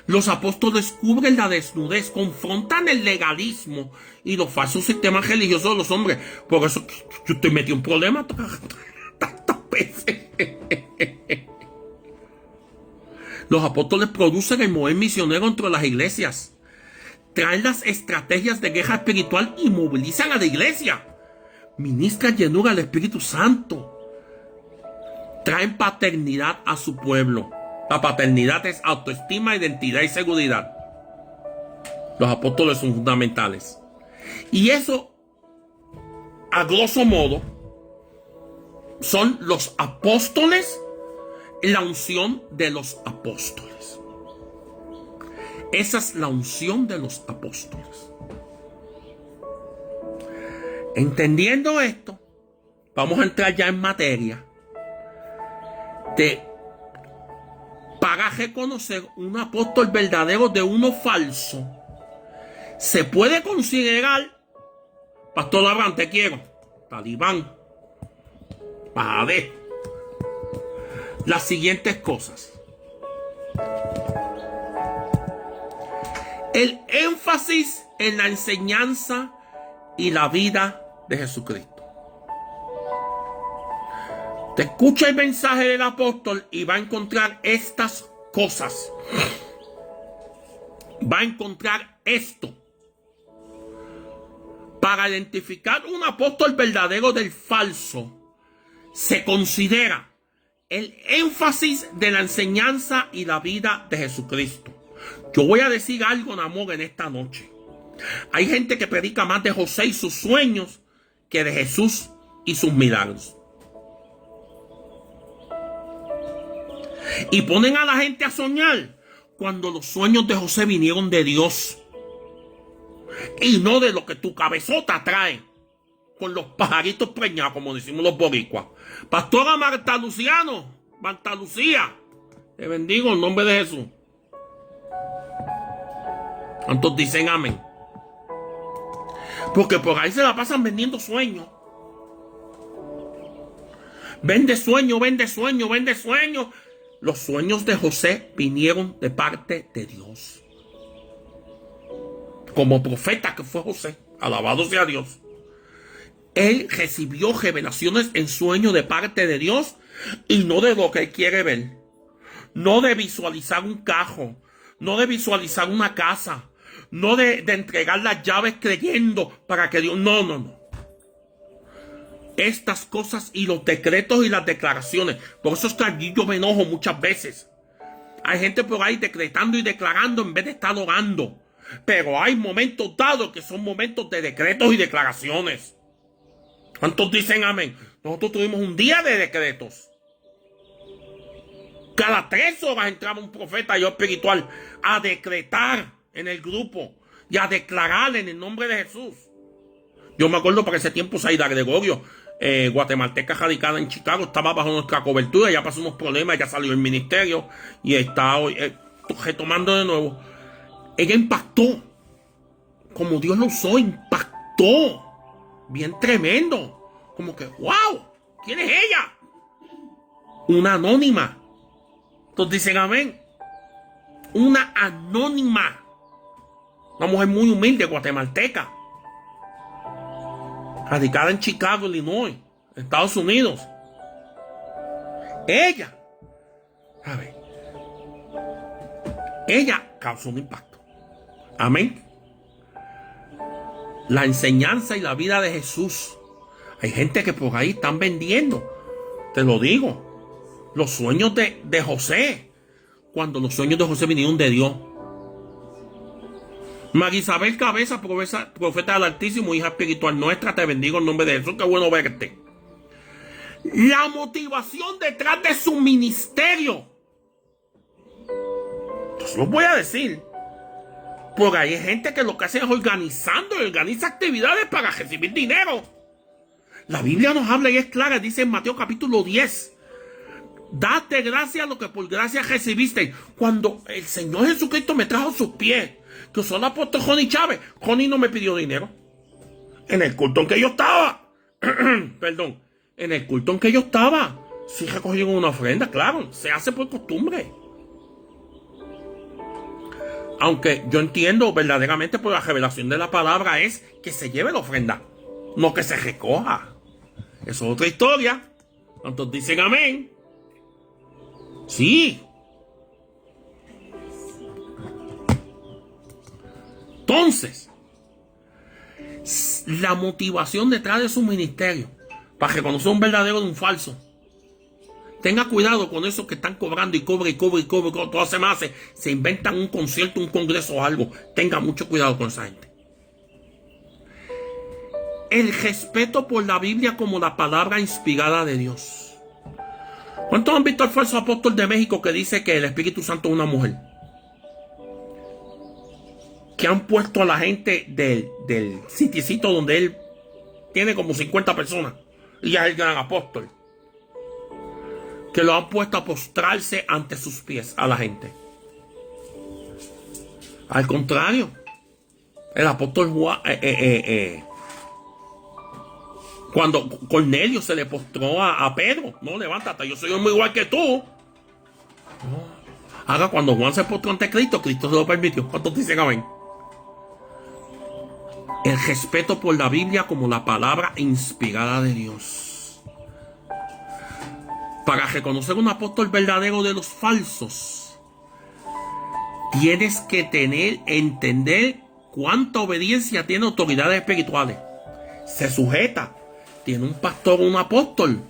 Los apóstoles cubren la desnudez, confrontan el legalismo y los falsos sistemas religiosos de los hombres. Por eso yo estoy metido en problemas tantas veces. Los apóstoles producen el mover misionero entre las iglesias. Traen las estrategias de guerra espiritual y movilizan a la iglesia. Ministran llenura al Espíritu Santo. Traen paternidad a su pueblo. La paternidad es autoestima, identidad y seguridad. Los apóstoles son fundamentales. Y eso, a grosso modo, son los apóstoles, la unción de los apóstoles. Esa es la unción de los apóstoles. Entendiendo esto, vamos a entrar ya en materia para reconocer un apóstol verdadero de uno falso. Se puede considerar, Pastor Abraham, te quiero, Talibán, Padre, las siguientes cosas. El énfasis en la enseñanza y la vida de Jesucristo. Te escucha el mensaje del apóstol y va a encontrar estas cosas. Va a encontrar esto. Para identificar un apóstol verdadero del falso, se considera el énfasis de la enseñanza y la vida de Jesucristo. Yo voy a decir algo, Namor, en esta noche. Hay gente que predica más de José y sus sueños que de Jesús y sus milagros. Y ponen a la gente a soñar cuando los sueños de José vinieron de Dios y no de lo que tu cabezota trae con los pajaritos preñados, como decimos los boricuas. Pastora Marta Luciano, Marta Lucía, te bendigo en nombre de Jesús. ¿Cuántos dicen amén? Porque por ahí se la pasan vendiendo sueños. Vende sueño, vende sueño, vende sueño. Los sueños de José vinieron de parte de Dios. Como profeta que fue José, alabado sea Dios. Él recibió revelaciones en sueño de parte de Dios y no de lo que él quiere ver. No de visualizar un carro, no de visualizar una casa, no de entregar las llaves creyendo para que Dios... No. Estas cosas y los decretos y las declaraciones. Por eso es que allí yo me enojo muchas veces. Hay gente por ahí decretando y declarando en vez de estar orando. Pero hay momentos dados que son momentos de decretos y declaraciones. ¿Cuántos dicen amén? Nosotros tuvimos un día de decretos. Cada 3 horas entraba un profeta yo espiritual a decretar en el grupo y a declarar en el nombre de Jesús. Yo me acuerdo para ese tiempo Saida Gregorio, guatemalteca radicada en Chicago, estaba bajo nuestra cobertura, ya pasó unos problemas, ya salió el ministerio y está hoy retomando de nuevo. Ella impactó, como Dios lo usó, impactó, bien tremendo, como que wow, ¿quién es ella? Una anónima. Entonces dicen amén. Una anónima, una mujer muy humilde, guatemalteca, radicada en Chicago, Illinois, Estados Unidos. Ella, ¿sabe? Ella causó un impacto. Amén. La enseñanza y la vida de Jesús. Hay gente que por ahí están vendiendo. Te lo digo. Los sueños de José. Cuando los sueños de José vinieron de Dios. María Isabel Cabeza, profeta del Altísimo, hija espiritual nuestra, te bendigo en nombre de Jesús. Qué bueno verte. La motivación detrás de su ministerio. Entonces lo voy a decir. Porque hay gente que lo que hace es organiza actividades para recibir dinero. La Biblia nos habla y es clara, dice en Mateo capítulo 10. Date gracias a lo que por gracia recibiste. Cuando el Señor Jesucristo me trajo a sus pies, que usó el apóstol Johnny Chávez, Johnny no me pidió dinero. En el culto en que yo estaba, perdón, en el culto en que yo estaba, sí recogieron una ofrenda, claro, se hace por costumbre. Aunque yo entiendo verdaderamente por la revelación de la palabra es que se lleve la ofrenda, no que se recoja. Eso es otra historia. ¿Cuántos dicen amén? Sí. Entonces, la motivación detrás de su ministerio para reconocer un verdadero de un falso. Tenga cuidado con esos que están cobrando y cobran todas las semanas se inventan un concierto, un congreso o algo. Tenga mucho cuidado con esa gente. El respeto por la Biblia como la palabra inspirada de Dios. ¿Cuántos han visto al falso apóstol de México que dice que el Espíritu Santo es una mujer? Que han puesto a la gente del sitiecito donde él tiene como 50 personas y ya es el gran apóstol, que lo han puesto a postrarse ante sus pies a la gente. Al contrario, el apóstol Juan, cuando Cornelio se le postró a Pedro, no, levántate, yo soy muy igual que tú. Ahora cuando Juan se postró ante Cristo, Cristo se lo permitió. ¿Cuántos dicen amén? El respeto por la Biblia como la palabra inspirada de Dios. Para reconocer un apóstol verdadero de los falsos, tienes que entender cuánta obediencia tiene autoridades espirituales. Se sujeta. Tiene un pastor o un apóstol.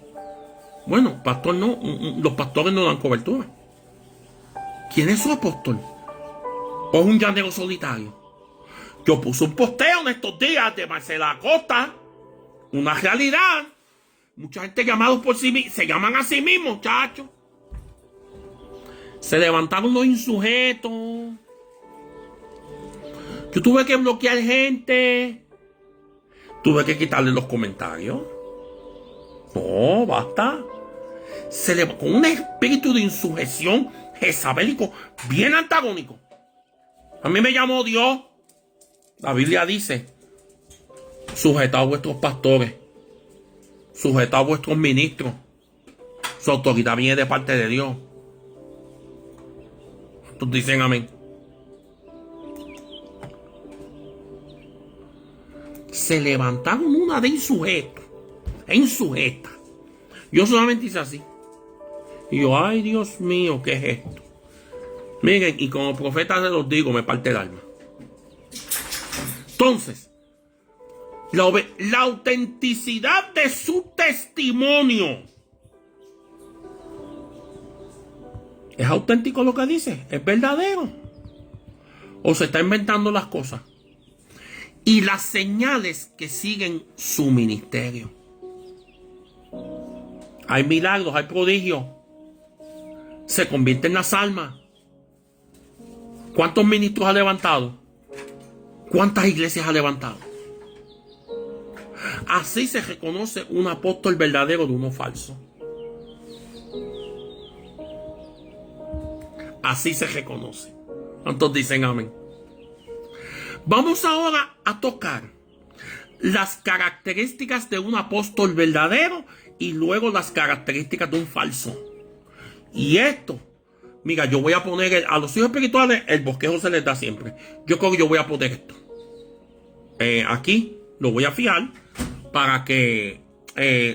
Bueno, pastor no, los pastores no dan cobertura. ¿Quién es su apóstol? ¿O es un llanero solitario? Yo puse un posteo en estos días de Marcela Acosta. Una realidad. Mucha gente llamados por sí mismos, se llaman a sí mismos, muchachos. Se levantaron los insujetos. Yo tuve que bloquear gente. Tuve que quitarle los comentarios. No, basta. Con un espíritu de insurrección jezabélico bien antagónico. A mí me llamó Dios. La Biblia dice: sujetad a vuestros pastores, sujetad a vuestros ministros. Su autoridad viene de parte de Dios. Entonces dicen amén. Se levantaron una de insujetos. Insujeta. Yo solamente hice así. Y yo, ay Dios mío, ¿qué es esto? Miren, y como profeta se los digo, me parte el alma. Entonces, la autenticidad de su testimonio. ¿Es auténtico lo que dice? ¿Es verdadero? ¿O se está inventando las cosas? Y las señales que siguen su ministerio. Hay milagros, hay prodigios. Se convierten en las almas. ¿Cuántos ministros ha levantado? ¿Cuántas iglesias ha levantado? Así se reconoce un apóstol verdadero de uno falso. Así se reconoce. ¿Cuántos dicen amén? Vamos ahora a tocar las características de un apóstol verdadero y luego las características de un falso. Y esto, mira, yo voy a poner a los hijos espirituales, el bosquejo se les da siempre. Yo creo que yo voy a poner esto. Aquí lo voy a fijar para que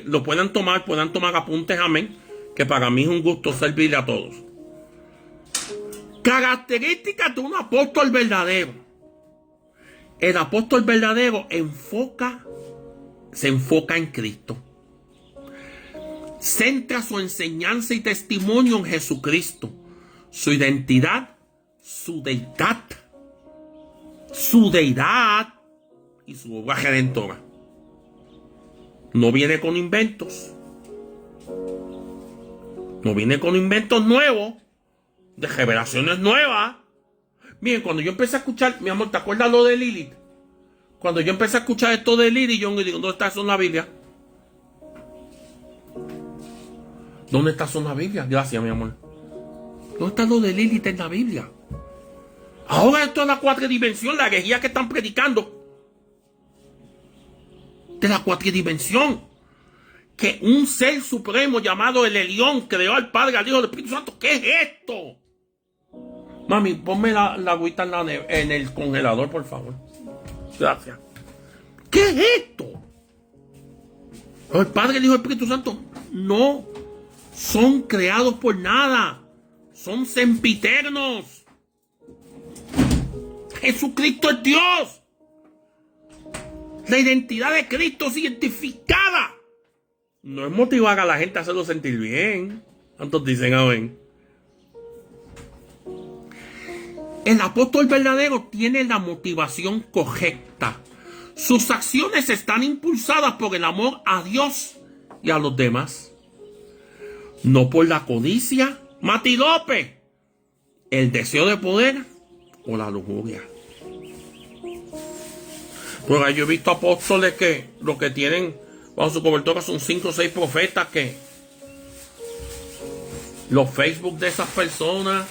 lo puedan tomar apuntes, amén. Que para mí es un gusto servirle a todos. Características de un apóstol verdadero. El apóstol verdadero se enfoca en Cristo. Centra su enseñanza y testimonio en Jesucristo. Su identidad, su deidad y su obra redentora. No viene con inventos. No viene con inventos nuevos, de revelaciones nuevas. Miren, cuando yo empecé a escuchar, mi amor, ¿te acuerdas lo de Lilith? Cuando yo empecé a escuchar esto de Lilith, yo me digo, ¿dónde está eso en la Biblia? ¿Dónde está eso en la Biblia? Gracias, mi amor. ¿Dónde está lo de Lilith en la Biblia? Ahora esto es la cuatridimensión, la herejía que están predicando. De la cuatridimensión. Que un ser supremo llamado el Elión creó al Padre, al Hijo, al Espíritu Santo. ¿Qué es esto? Mami, ponme la agüita en el congelador, por favor. Gracias. ¿Qué es esto? El Padre, el Hijo y el Espíritu Santo no son creados por nada. Son sempiternos. Jesucristo es Dios. La identidad de Cristo es identificada. No es motivar a la gente a hacerlo sentir bien. ¿Cuántos dicen amén? El apóstol verdadero tiene la motivación correcta. Sus acciones están impulsadas por el amor a Dios y a los demás. No por la codicia, Mati López, el deseo de poder o la lujuria. Porque yo he visto apóstoles que lo que tienen bajo su cobertura son 5 o 6 profetas, que los Facebook de esas personas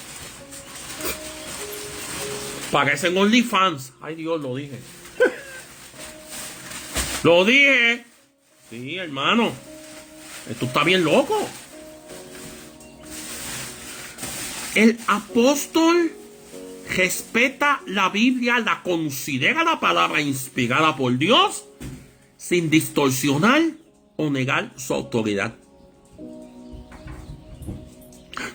parecen OnlyFans. Ay, Dios, lo dije. Lo dije. Sí, hermano. Esto está bien loco. El apóstol respeta la Biblia, la considera la palabra inspirada por Dios, sin distorsionar o negar su autoridad.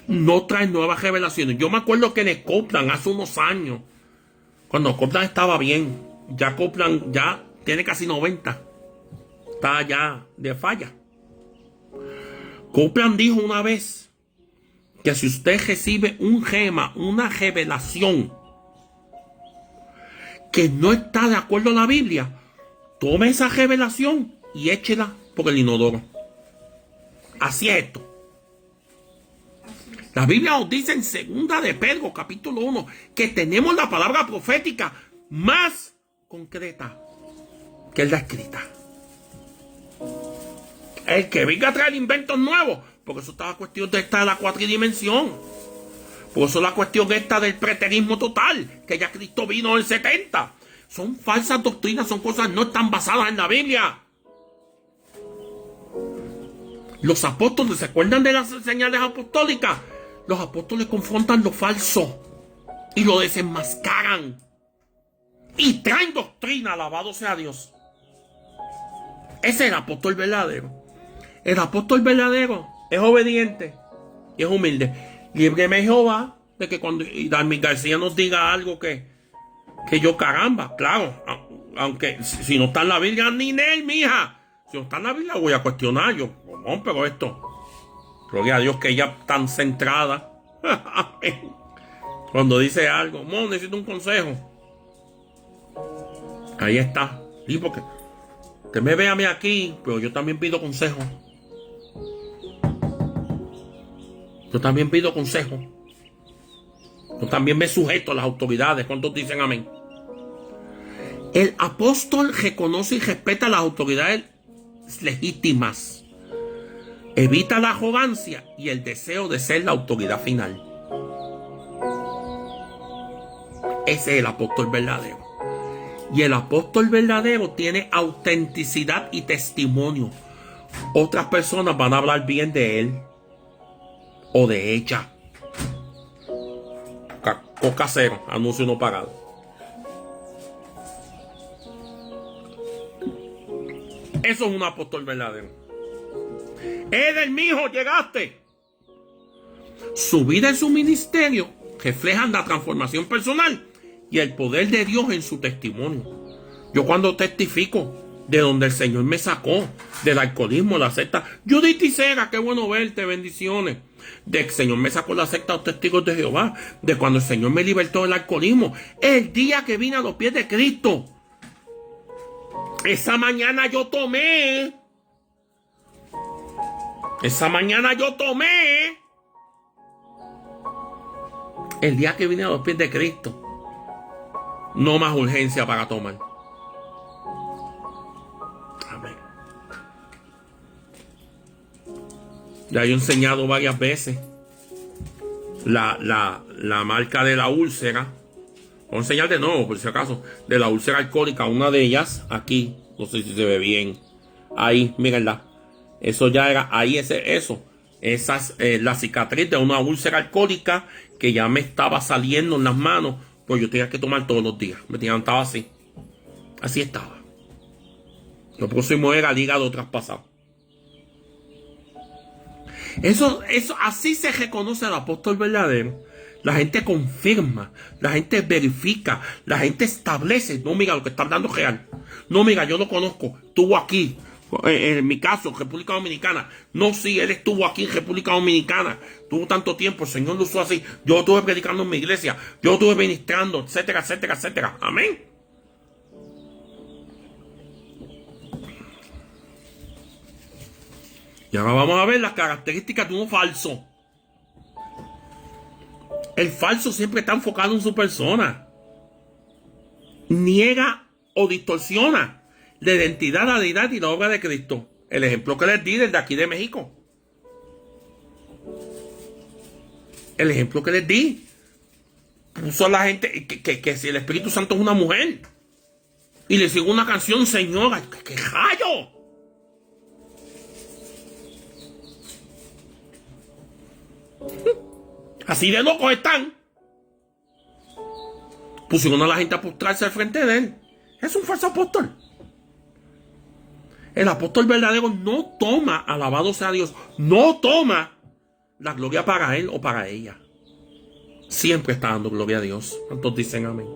No trae nuevas revelaciones. Yo me acuerdo que en Copland hace unos años, cuando Copland estaba bien, ya Copland ya tiene casi 90. Está ya de falla. Copland dijo una vez que si usted recibe un rema, una revelación que no está de acuerdo a la Biblia, tome esa revelación y échela por el inodoro. Así es esto. La Biblia nos dice en 2 de Pedro, capítulo 1, que tenemos la palabra profética más concreta que la escrita. El que venga a traer inventos nuevos, porque eso está la cuestión de esta de la cuatridimensión. Por eso la cuestión esta del preterismo total, que ya Cristo vino en el 70. Son falsas doctrinas, son cosas no están basadas en la Biblia. Los apóstoles, ¿se acuerdan de las señales apostólicas? Los apóstoles confrontan lo falso y lo desenmascaran. Y traen doctrina, alabado sea Dios. Ese es el apóstol verdadero. El apóstol verdadero es obediente y es humilde. Líbreme Jehová de que cuando Dalmi García nos diga algo que yo caramba, claro, aunque si no está en la Biblia, ni en él, mija. Si no está en la Biblia, voy a cuestionar yo. ¿Cómo? Pero esto, gloria a Dios que ella tan centrada. Cuando dice algo, necesito un consejo. Ahí está. Sí, porque usted me ve a mí aquí, pero yo también pido consejo. Yo también pido consejo. Yo también me sujeto a las autoridades. ¿Cuántos dicen amén? El apóstol reconoce y respeta las autoridades legítimas. Evita la arrogancia y el deseo de ser la autoridad final. Ese es el apóstol verdadero. Y el apóstol verdadero tiene autenticidad y testimonio. Otras personas van a hablar bien de él o de ella. Coca cero, anuncio no pagado. Eso es un apóstol verdadero. Eder, mijo, llegaste. Su vida y su ministerio reflejan la transformación personal y el poder de Dios en su testimonio. Yo cuando testifico de donde el Señor me sacó, del alcoholismo, la secta. Judith y Sera, qué bueno verte, bendiciones. De que el Señor me sacó la secta de los testigos de Jehová. De cuando el Señor me libertó del alcoholismo. El día que vine a los pies de Cristo. Esa mañana yo tomé. El día que vine a los pies de Cristo. No más urgencia para tomar. Amén. Ya he enseñado varias veces la marca de la úlcera. Voy a enseñar de nuevo, por si acaso, de la úlcera alcohólica. Una de ellas, aquí, no sé si se ve bien. Ahí, mírenla. Eso ya era, ahí eso. Esa es la cicatriz de una úlcera alcohólica que ya me estaba saliendo en las manos. Pues yo tenía que tomar todos los días. Me estaba así. Así estaba. Lo próximo era el hígado traspasado. Eso, así se reconoce al apóstol verdadero. La gente confirma, la gente verifica, la gente establece. No, mira, lo que está hablando es real. No, mira, yo lo conozco. Estuvo aquí. En mi caso, República Dominicana. No, sí, él estuvo aquí en República Dominicana. Tuvo tanto tiempo, el Señor lo usó así. Yo estuve predicando en mi iglesia. Yo estuve ministrando, etcétera, etcétera, etcétera. Amén. Y ahora vamos a ver las características de un falso. El falso siempre está enfocado en su persona. Niega o distorsiona la identidad, la deidad y la obra de Cristo. El ejemplo que les di desde aquí de México. El ejemplo que les di. Puso a la gente que si el Espíritu Santo es una mujer. Y le sigo una canción, señora. ¡Qué rayo! Así de locos están. Pusieron a la gente a postrarse al frente de él. Es un falso apóstol. El apóstol verdadero no toma, alabado sea Dios, no toma la gloria para él o para ella. Siempre está dando gloria a Dios. ¿Cuántos dicen amén?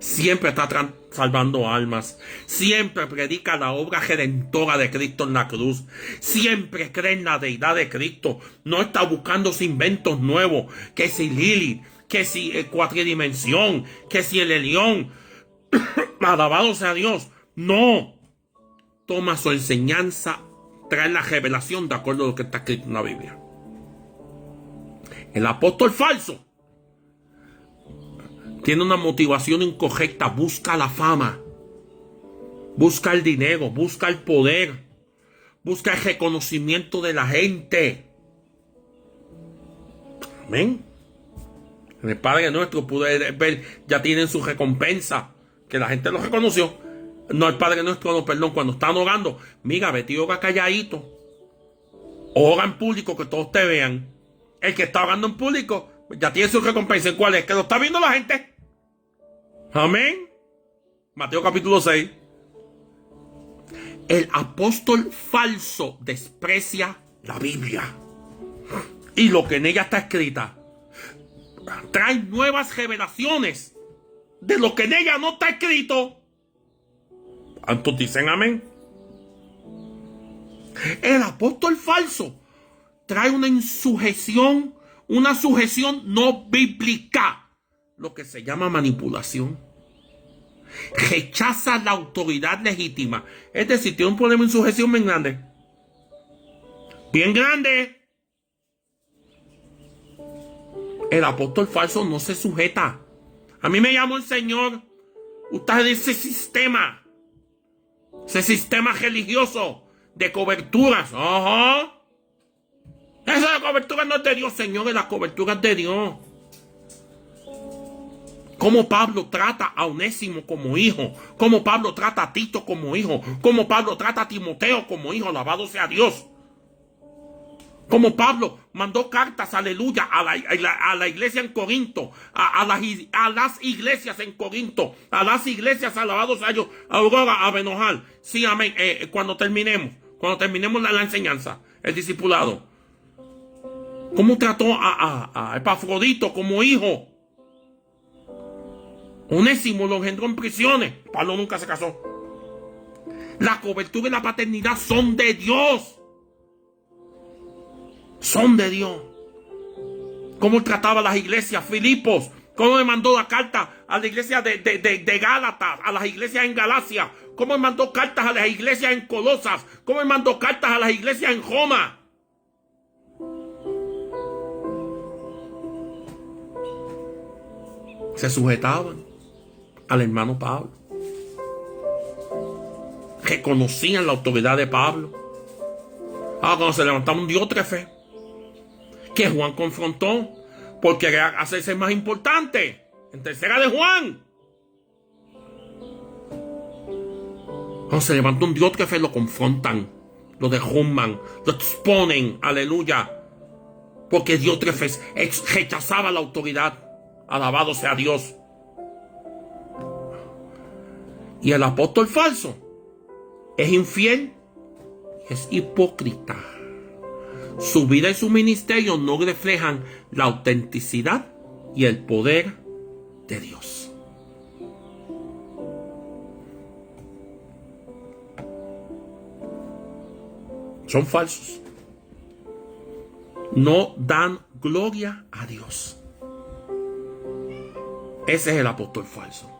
Siempre está salvando almas. Siempre predica la obra redentora de Cristo en la cruz. Siempre cree en la deidad de Cristo. No está buscando inventos nuevos. Que si Lilith, que si cuatridimensión, que si el Elión. Alabado sea Dios. No. Toma su enseñanza, trae la revelación de acuerdo a lo que está escrito en la Biblia. El apóstol falso tiene una motivación incorrecta, busca la fama, busca el dinero, busca el poder, busca el reconocimiento de la gente. Amén. En el Padre Nuestro pude ver, ya tienen su recompensa, que la gente lo reconoció. No, el Padre Nuestro, no, perdón, cuando están orando, mira, vete y ora calladito. Ora en público, que todos te vean. El que está orando en público, ya tiene su recompensa. ¿Cuál es? Que lo está viendo la gente. Amén. Mateo capítulo 6. El apóstol falso desprecia la Biblia y lo que en ella está escrita. Trae nuevas revelaciones de lo que en ella no está escrito. ¿Cuántos dicen amén? El apóstol falso trae una sujeción no bíblica, lo que se llama manipulación. Rechaza la autoridad legítima. Es decir, tiene un problema en sujeción bien grande. Bien grande. El apóstol falso no se sujeta. A mí me llamó el Señor. Usted es ese sistema religioso de coberturas. Ajá. Esa de cobertura no es de Dios, señores. La cobertura es de Dios. Cómo Pablo trata a Onésimo como hijo. Cómo Pablo trata a Tito como hijo. Cómo Pablo trata a Timoteo como hijo. Alabado sea Dios. Como Pablo mandó cartas, aleluya, a la iglesia en Corinto, a las iglesias en Corinto, a las iglesias, alabados a Dios, a Aurora, a Benojal. Sí, amén. Cuando terminemos la enseñanza, el discipulado. ¿Cómo trató a Epafrodito como hijo? Onésimo lo engendró en prisiones. Pablo nunca se casó. La cobertura y la paternidad son de Dios. Son de Dios. ¿Cómo trataba a las iglesias? Filipos. ¿Cómo le mandó la carta a la iglesia de Gálatas? A las iglesias en Galacia. ¿Cómo le mandó cartas a las iglesias en Colosas? ¿Cómo le mandó cartas a las iglesias en Roma? Se sujetaban. al hermano Pablo. Reconocían la autoridad de Pablo. Cuando se levantaba un Diótrefe, que Juan confrontó, porque quería hacerse más importante. En tercera de Juan. Cuando se levantó un Diótrefe, lo confrontan, lo derrumban, lo exponen, aleluya. Porque Diótrefe rechazaba la autoridad. Alabado sea Dios. Y el apóstol falso es infiel y es hipócrita. Su vida y su ministerio no reflejan la autenticidad y el poder de Dios. Son falsos. No dan gloria a Dios. Ese es el apóstol falso.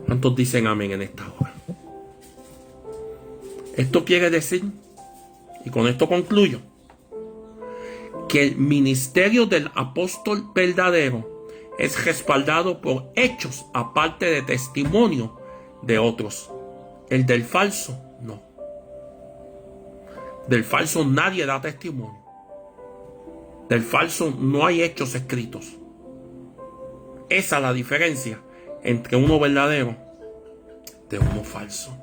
¿Cuántos dicen amén en esta hora? Esto quiere decir, y con esto concluyo, que el ministerio del apóstol verdadero es respaldado por hechos aparte de testimonio de otros. El del falso, no. Del falso nadie da testimonio. Del falso no hay hechos escritos. Esa es la diferencia entre uno verdadero de uno falso.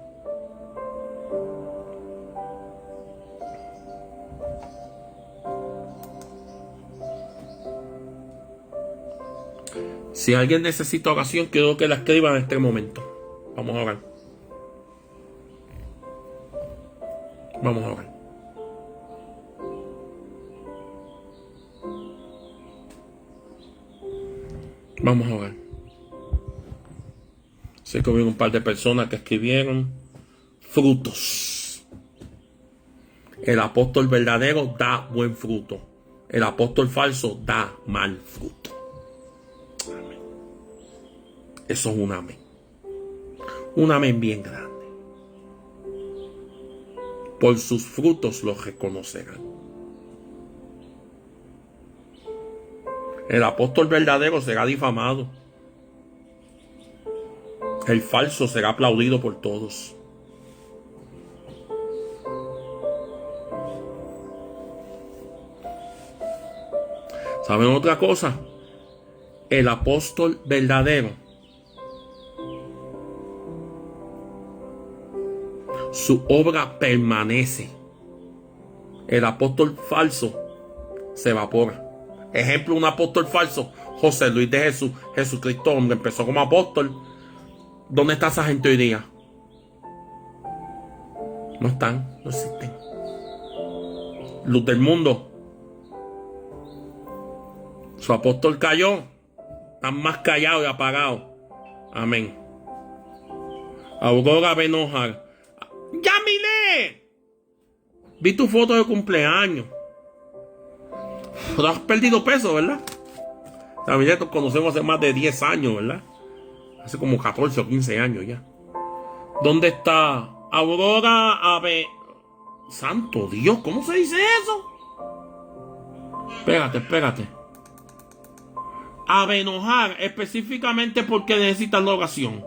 Si alguien necesita oración, quiero que la escriba en este momento. Vamos a orar. Vamos a orar. Vamos a orar. Sé que hubo un par de personas que escribieron frutos. El apóstol verdadero da buen fruto. El apóstol falso da mal fruto. Amén. Eso es un amén. Un amén bien grande. Por sus frutos los reconocerán. El apóstol verdadero será difamado. El falso será aplaudido por todos. ¿Saben otra cosa? El apóstol verdadero, su obra permanece. El apóstol falso se evapora. Ejemplo, un apóstol falso, José Luis de Jesús, Jesucristo, hombre, empezó como apóstol. ¿Dónde está esa gente hoy día? No están, no existen. Luz del mundo. Su apóstol cayó. Están más callados y apagados. Amén. Aurora Benojar. ¡Yamile! Vi tu foto de cumpleaños. Pero has perdido peso, ¿verdad? También nos conocemos hace más de 10 años, ¿verdad? Hace como 14 o 15 años ya. ¿Dónde está Aurora Ave? Santo Dios, ¿cómo se dice eso? Espérate. Abenojar, específicamente porque necesitan la oración.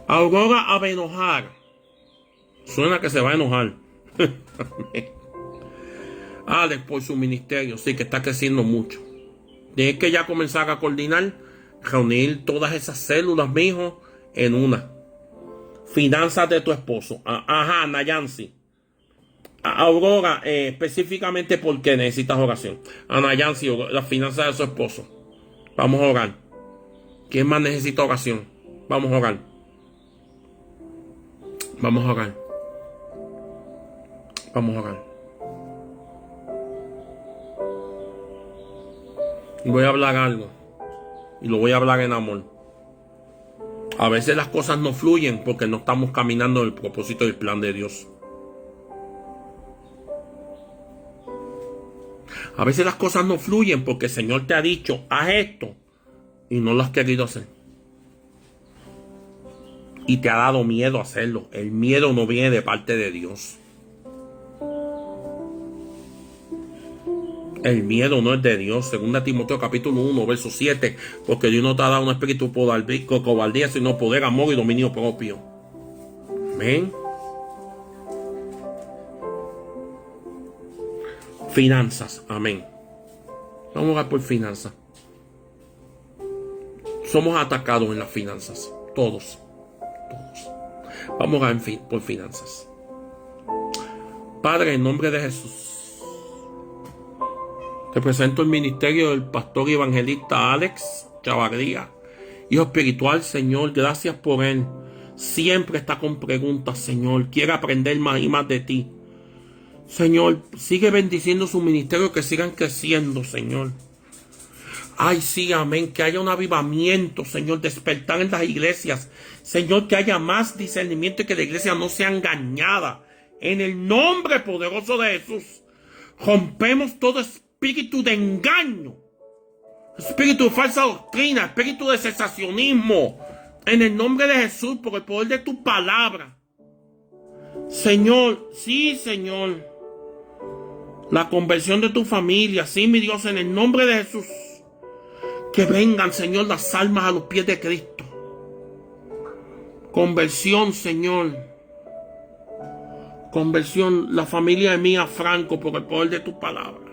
Aurora Abenojar. Suena que se va a enojar. Alex, por su ministerio, sí, que está creciendo mucho. Tienes que ya comenzar a coordinar, reunir todas esas células, mijo, en una. Finanzas de tu esposo. Ajá, Nayansi. Aurora, específicamente porque necesitas oración. Nayansi, las finanzas de su esposo. Vamos a orar. ¿Quién más necesita oración? Vamos a orar. Vamos a orar. Vamos a orar. Voy a hablar algo. Y lo voy a hablar en amor. A veces las cosas no fluyen porque no estamos caminando en el propósito y el plan de Dios. A veces las cosas no fluyen porque el Señor te ha dicho, haz esto, y no lo has querido hacer. Y te ha dado miedo a hacerlo. El miedo no viene de parte de Dios. El miedo no es de Dios. Segunda Timoteo capítulo 1, verso 7. Porque Dios no te ha dado un espíritu de cobardía, sino poder, amor y dominio propio. Amén. Finanzas. Amén. Vamos a orar por finanzas. Somos atacados en las finanzas. Todos. Todos. Vamos a orar por finanzas. Padre, en nombre de Jesús. Te presento el ministerio del pastor y evangelista Alex Chavarría, hijo espiritual, Señor. Gracias por él. Siempre está con preguntas, Señor. Quiere aprender más y más de ti. Señor, sigue bendiciendo su ministerio, que sigan creciendo, Señor. Ay, sí, amén. Que haya un avivamiento, Señor, despertar en las iglesias. Señor, que haya más discernimiento y que la iglesia no sea engañada. En el nombre poderoso de Jesús, rompemos todo espíritu de engaño, espíritu de falsa doctrina, espíritu de cesacionismo, en el nombre de Jesús, por el poder de tu palabra. Señor, sí, Señor, la conversión de tu familia, sí, mi Dios, en el nombre de Jesús, que vengan, Señor, las almas a los pies de Cristo. Conversión, Señor, conversión, la familia de Mía Franco, por el poder de tu palabra.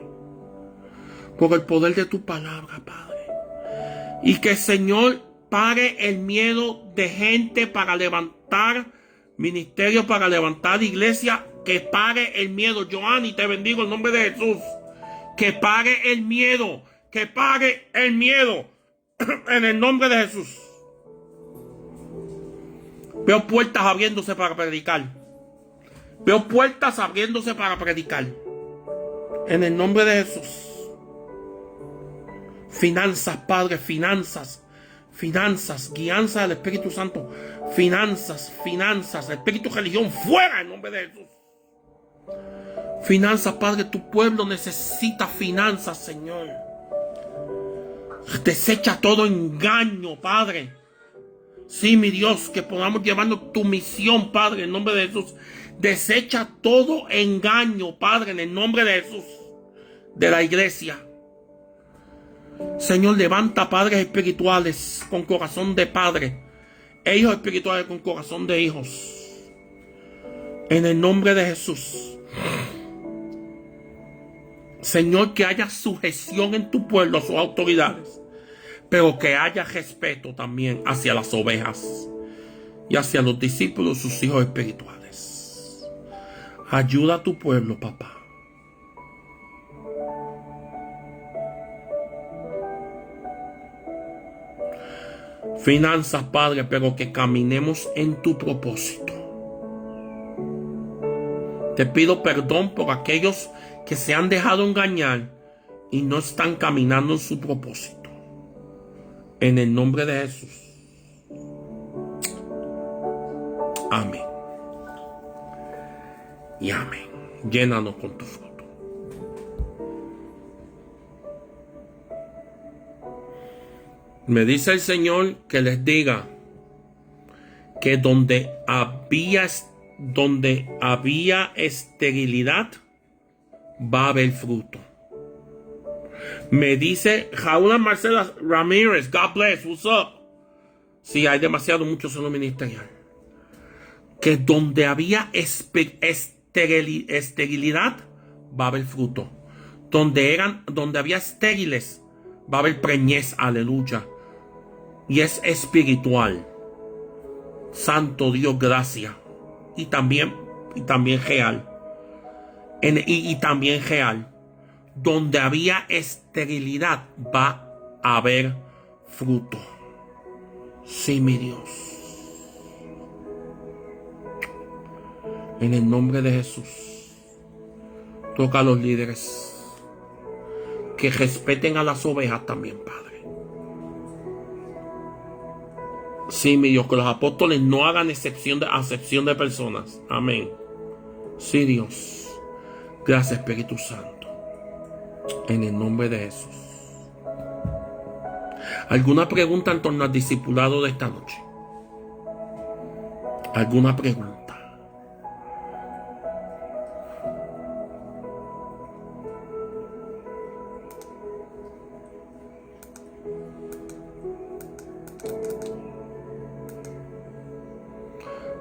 Por el poder de tu palabra, Padre. Y que, Señor, pare el miedo de gente para levantar ministerio, para levantar iglesia. Que pare el miedo. Joanny, te bendigo en nombre de Jesús. Que pare el miedo. Que pare el miedo. En el nombre de Jesús. Veo puertas abriéndose para predicar. Veo puertas abriéndose para predicar. En el nombre de Jesús. Finanzas, Padre, finanzas, guianza del Espíritu Santo, finanzas, espíritu de religión, fuera en nombre de Jesús. Finanzas, Padre, tu pueblo necesita finanzas, Señor. Desecha todo engaño, Padre. Sí, mi Dios, que podamos llevarnos tu misión, Padre, en nombre de Jesús. Desecha todo engaño, Padre, en el nombre de Jesús, de la iglesia. Señor, levanta padres espirituales con corazón de padre, e hijos espirituales con corazón de hijos. En el nombre de Jesús. Señor, que haya sujeción en tu pueblo a sus autoridades, pero que haya respeto también hacia las ovejas y hacia los discípulos, sus hijos espirituales. Ayuda a tu pueblo, papá. Finanzas, Padre, pero que caminemos en tu propósito. Te pido perdón por aquellos que se han dejado engañar y no están caminando en su propósito. En el nombre de Jesús. Amén. Y amén. Llénanos con tu fruto. Me dice el Señor que les diga que donde había esterilidad, va a haber fruto. Me dice Jaula Marcela Ramírez, God bless, what's up? Sí, hay demasiado mucho solo ministerial. Que donde había esterilidad, va a haber fruto. Donde había estériles, va a haber preñez, aleluya. Y es espiritual. Santo Dios, gracias. Y también real. Y también real. Donde había esterilidad, va a haber fruto. Sí, mi Dios. En el nombre de Jesús. Toca a los líderes. Que respeten a las ovejas también, Padre. Sí, mi Dios, que los apóstoles no hagan acepción de personas. Amén. Sí, Dios. Gracias, Espíritu Santo. En el nombre de Jesús. ¿Alguna pregunta en torno al discipulado de esta noche? ¿Alguna pregunta?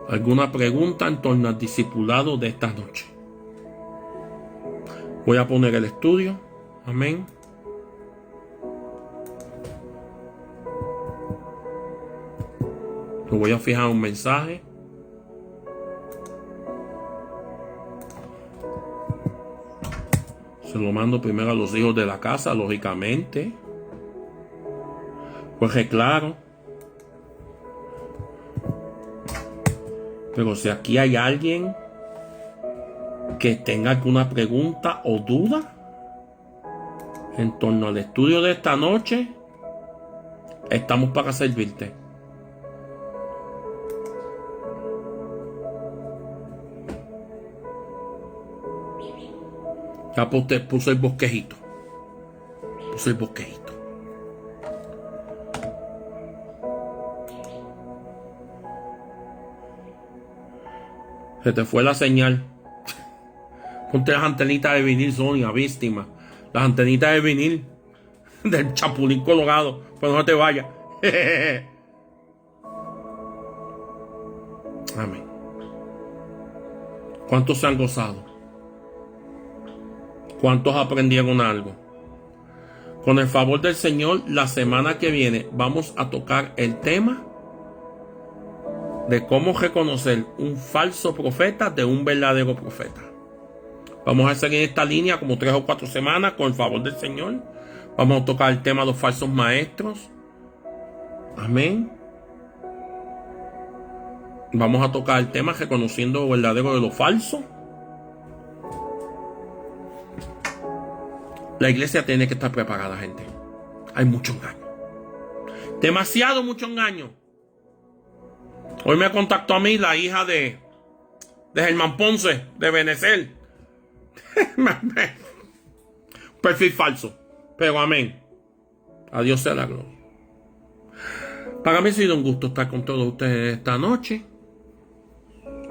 ¿Alguna pregunta en torno al discipulado de esta noche? Voy a poner el estudio. Amén. Lo voy a fijar un mensaje. Se lo mando primero a los hijos de la casa, lógicamente. Pues que claro. Pero si aquí hay alguien que tenga alguna pregunta o duda en torno al estudio de esta noche, estamos para servirte. Ya puso el bosquejito. Puso el bosquejito. Se te fue la señal. Ponte las antenitas de vinil, Sonia, víctima. Las antenitas de vinil del Chapulín Colorado. Pues no te vayas. Amén. ¿Cuántos se han gozado? ¿Cuántos aprendieron algo? Con el favor del Señor, la semana que viene vamos a tocar el tema de cómo reconocer un falso profeta de un verdadero profeta. Vamos a seguir esta línea como 3 o 4 semanas con el favor del Señor. Vamos a tocar el tema de los falsos maestros. Amén. Vamos a tocar el tema reconociendo lo verdadero de lo falso. La iglesia tiene que estar preparada, gente. Hay mucho engaño. Demasiado mucho engaño. Hoy me contactó a mí la hija de Germán Ponce, de Benecer. Perfil falso. Pero amén. A Dios sea la gloria. Para mí ha sido un gusto estar con todos ustedes esta noche.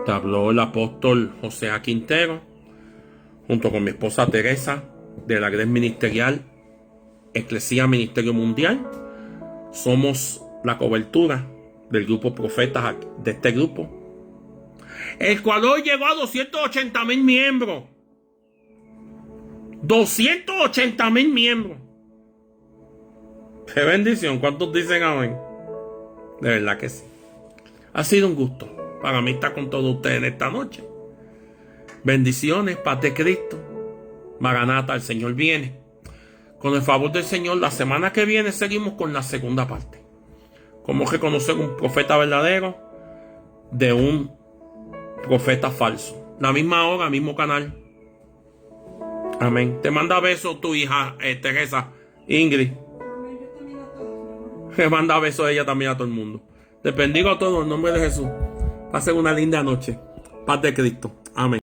Te habló el apóstol José A. Quintero, junto con mi esposa Teresa, de la Red Ministerial Eclesía Ministerio Mundial. Somos la cobertura del grupo Profetas de este grupo, el cual hoy llegó a 280,000 miembros. 280,000 miembros. Qué bendición. ¿Cuántos dicen amén? De verdad que sí. Ha sido un gusto para mí estar con todos ustedes en esta noche. Bendiciones, paz de Cristo. Maranata, el Señor viene. Con el favor del Señor, la semana que viene seguimos con la segunda parte. Cómo reconocer un profeta verdadero de un profeta falso. La misma hora, mismo canal. Amén. Te manda besos tu hija, Teresa, Ingrid. Te manda besos ella también a todo el mundo. Te bendigo a todos en nombre de Jesús. Pasen una linda noche. Paz de Cristo. Amén.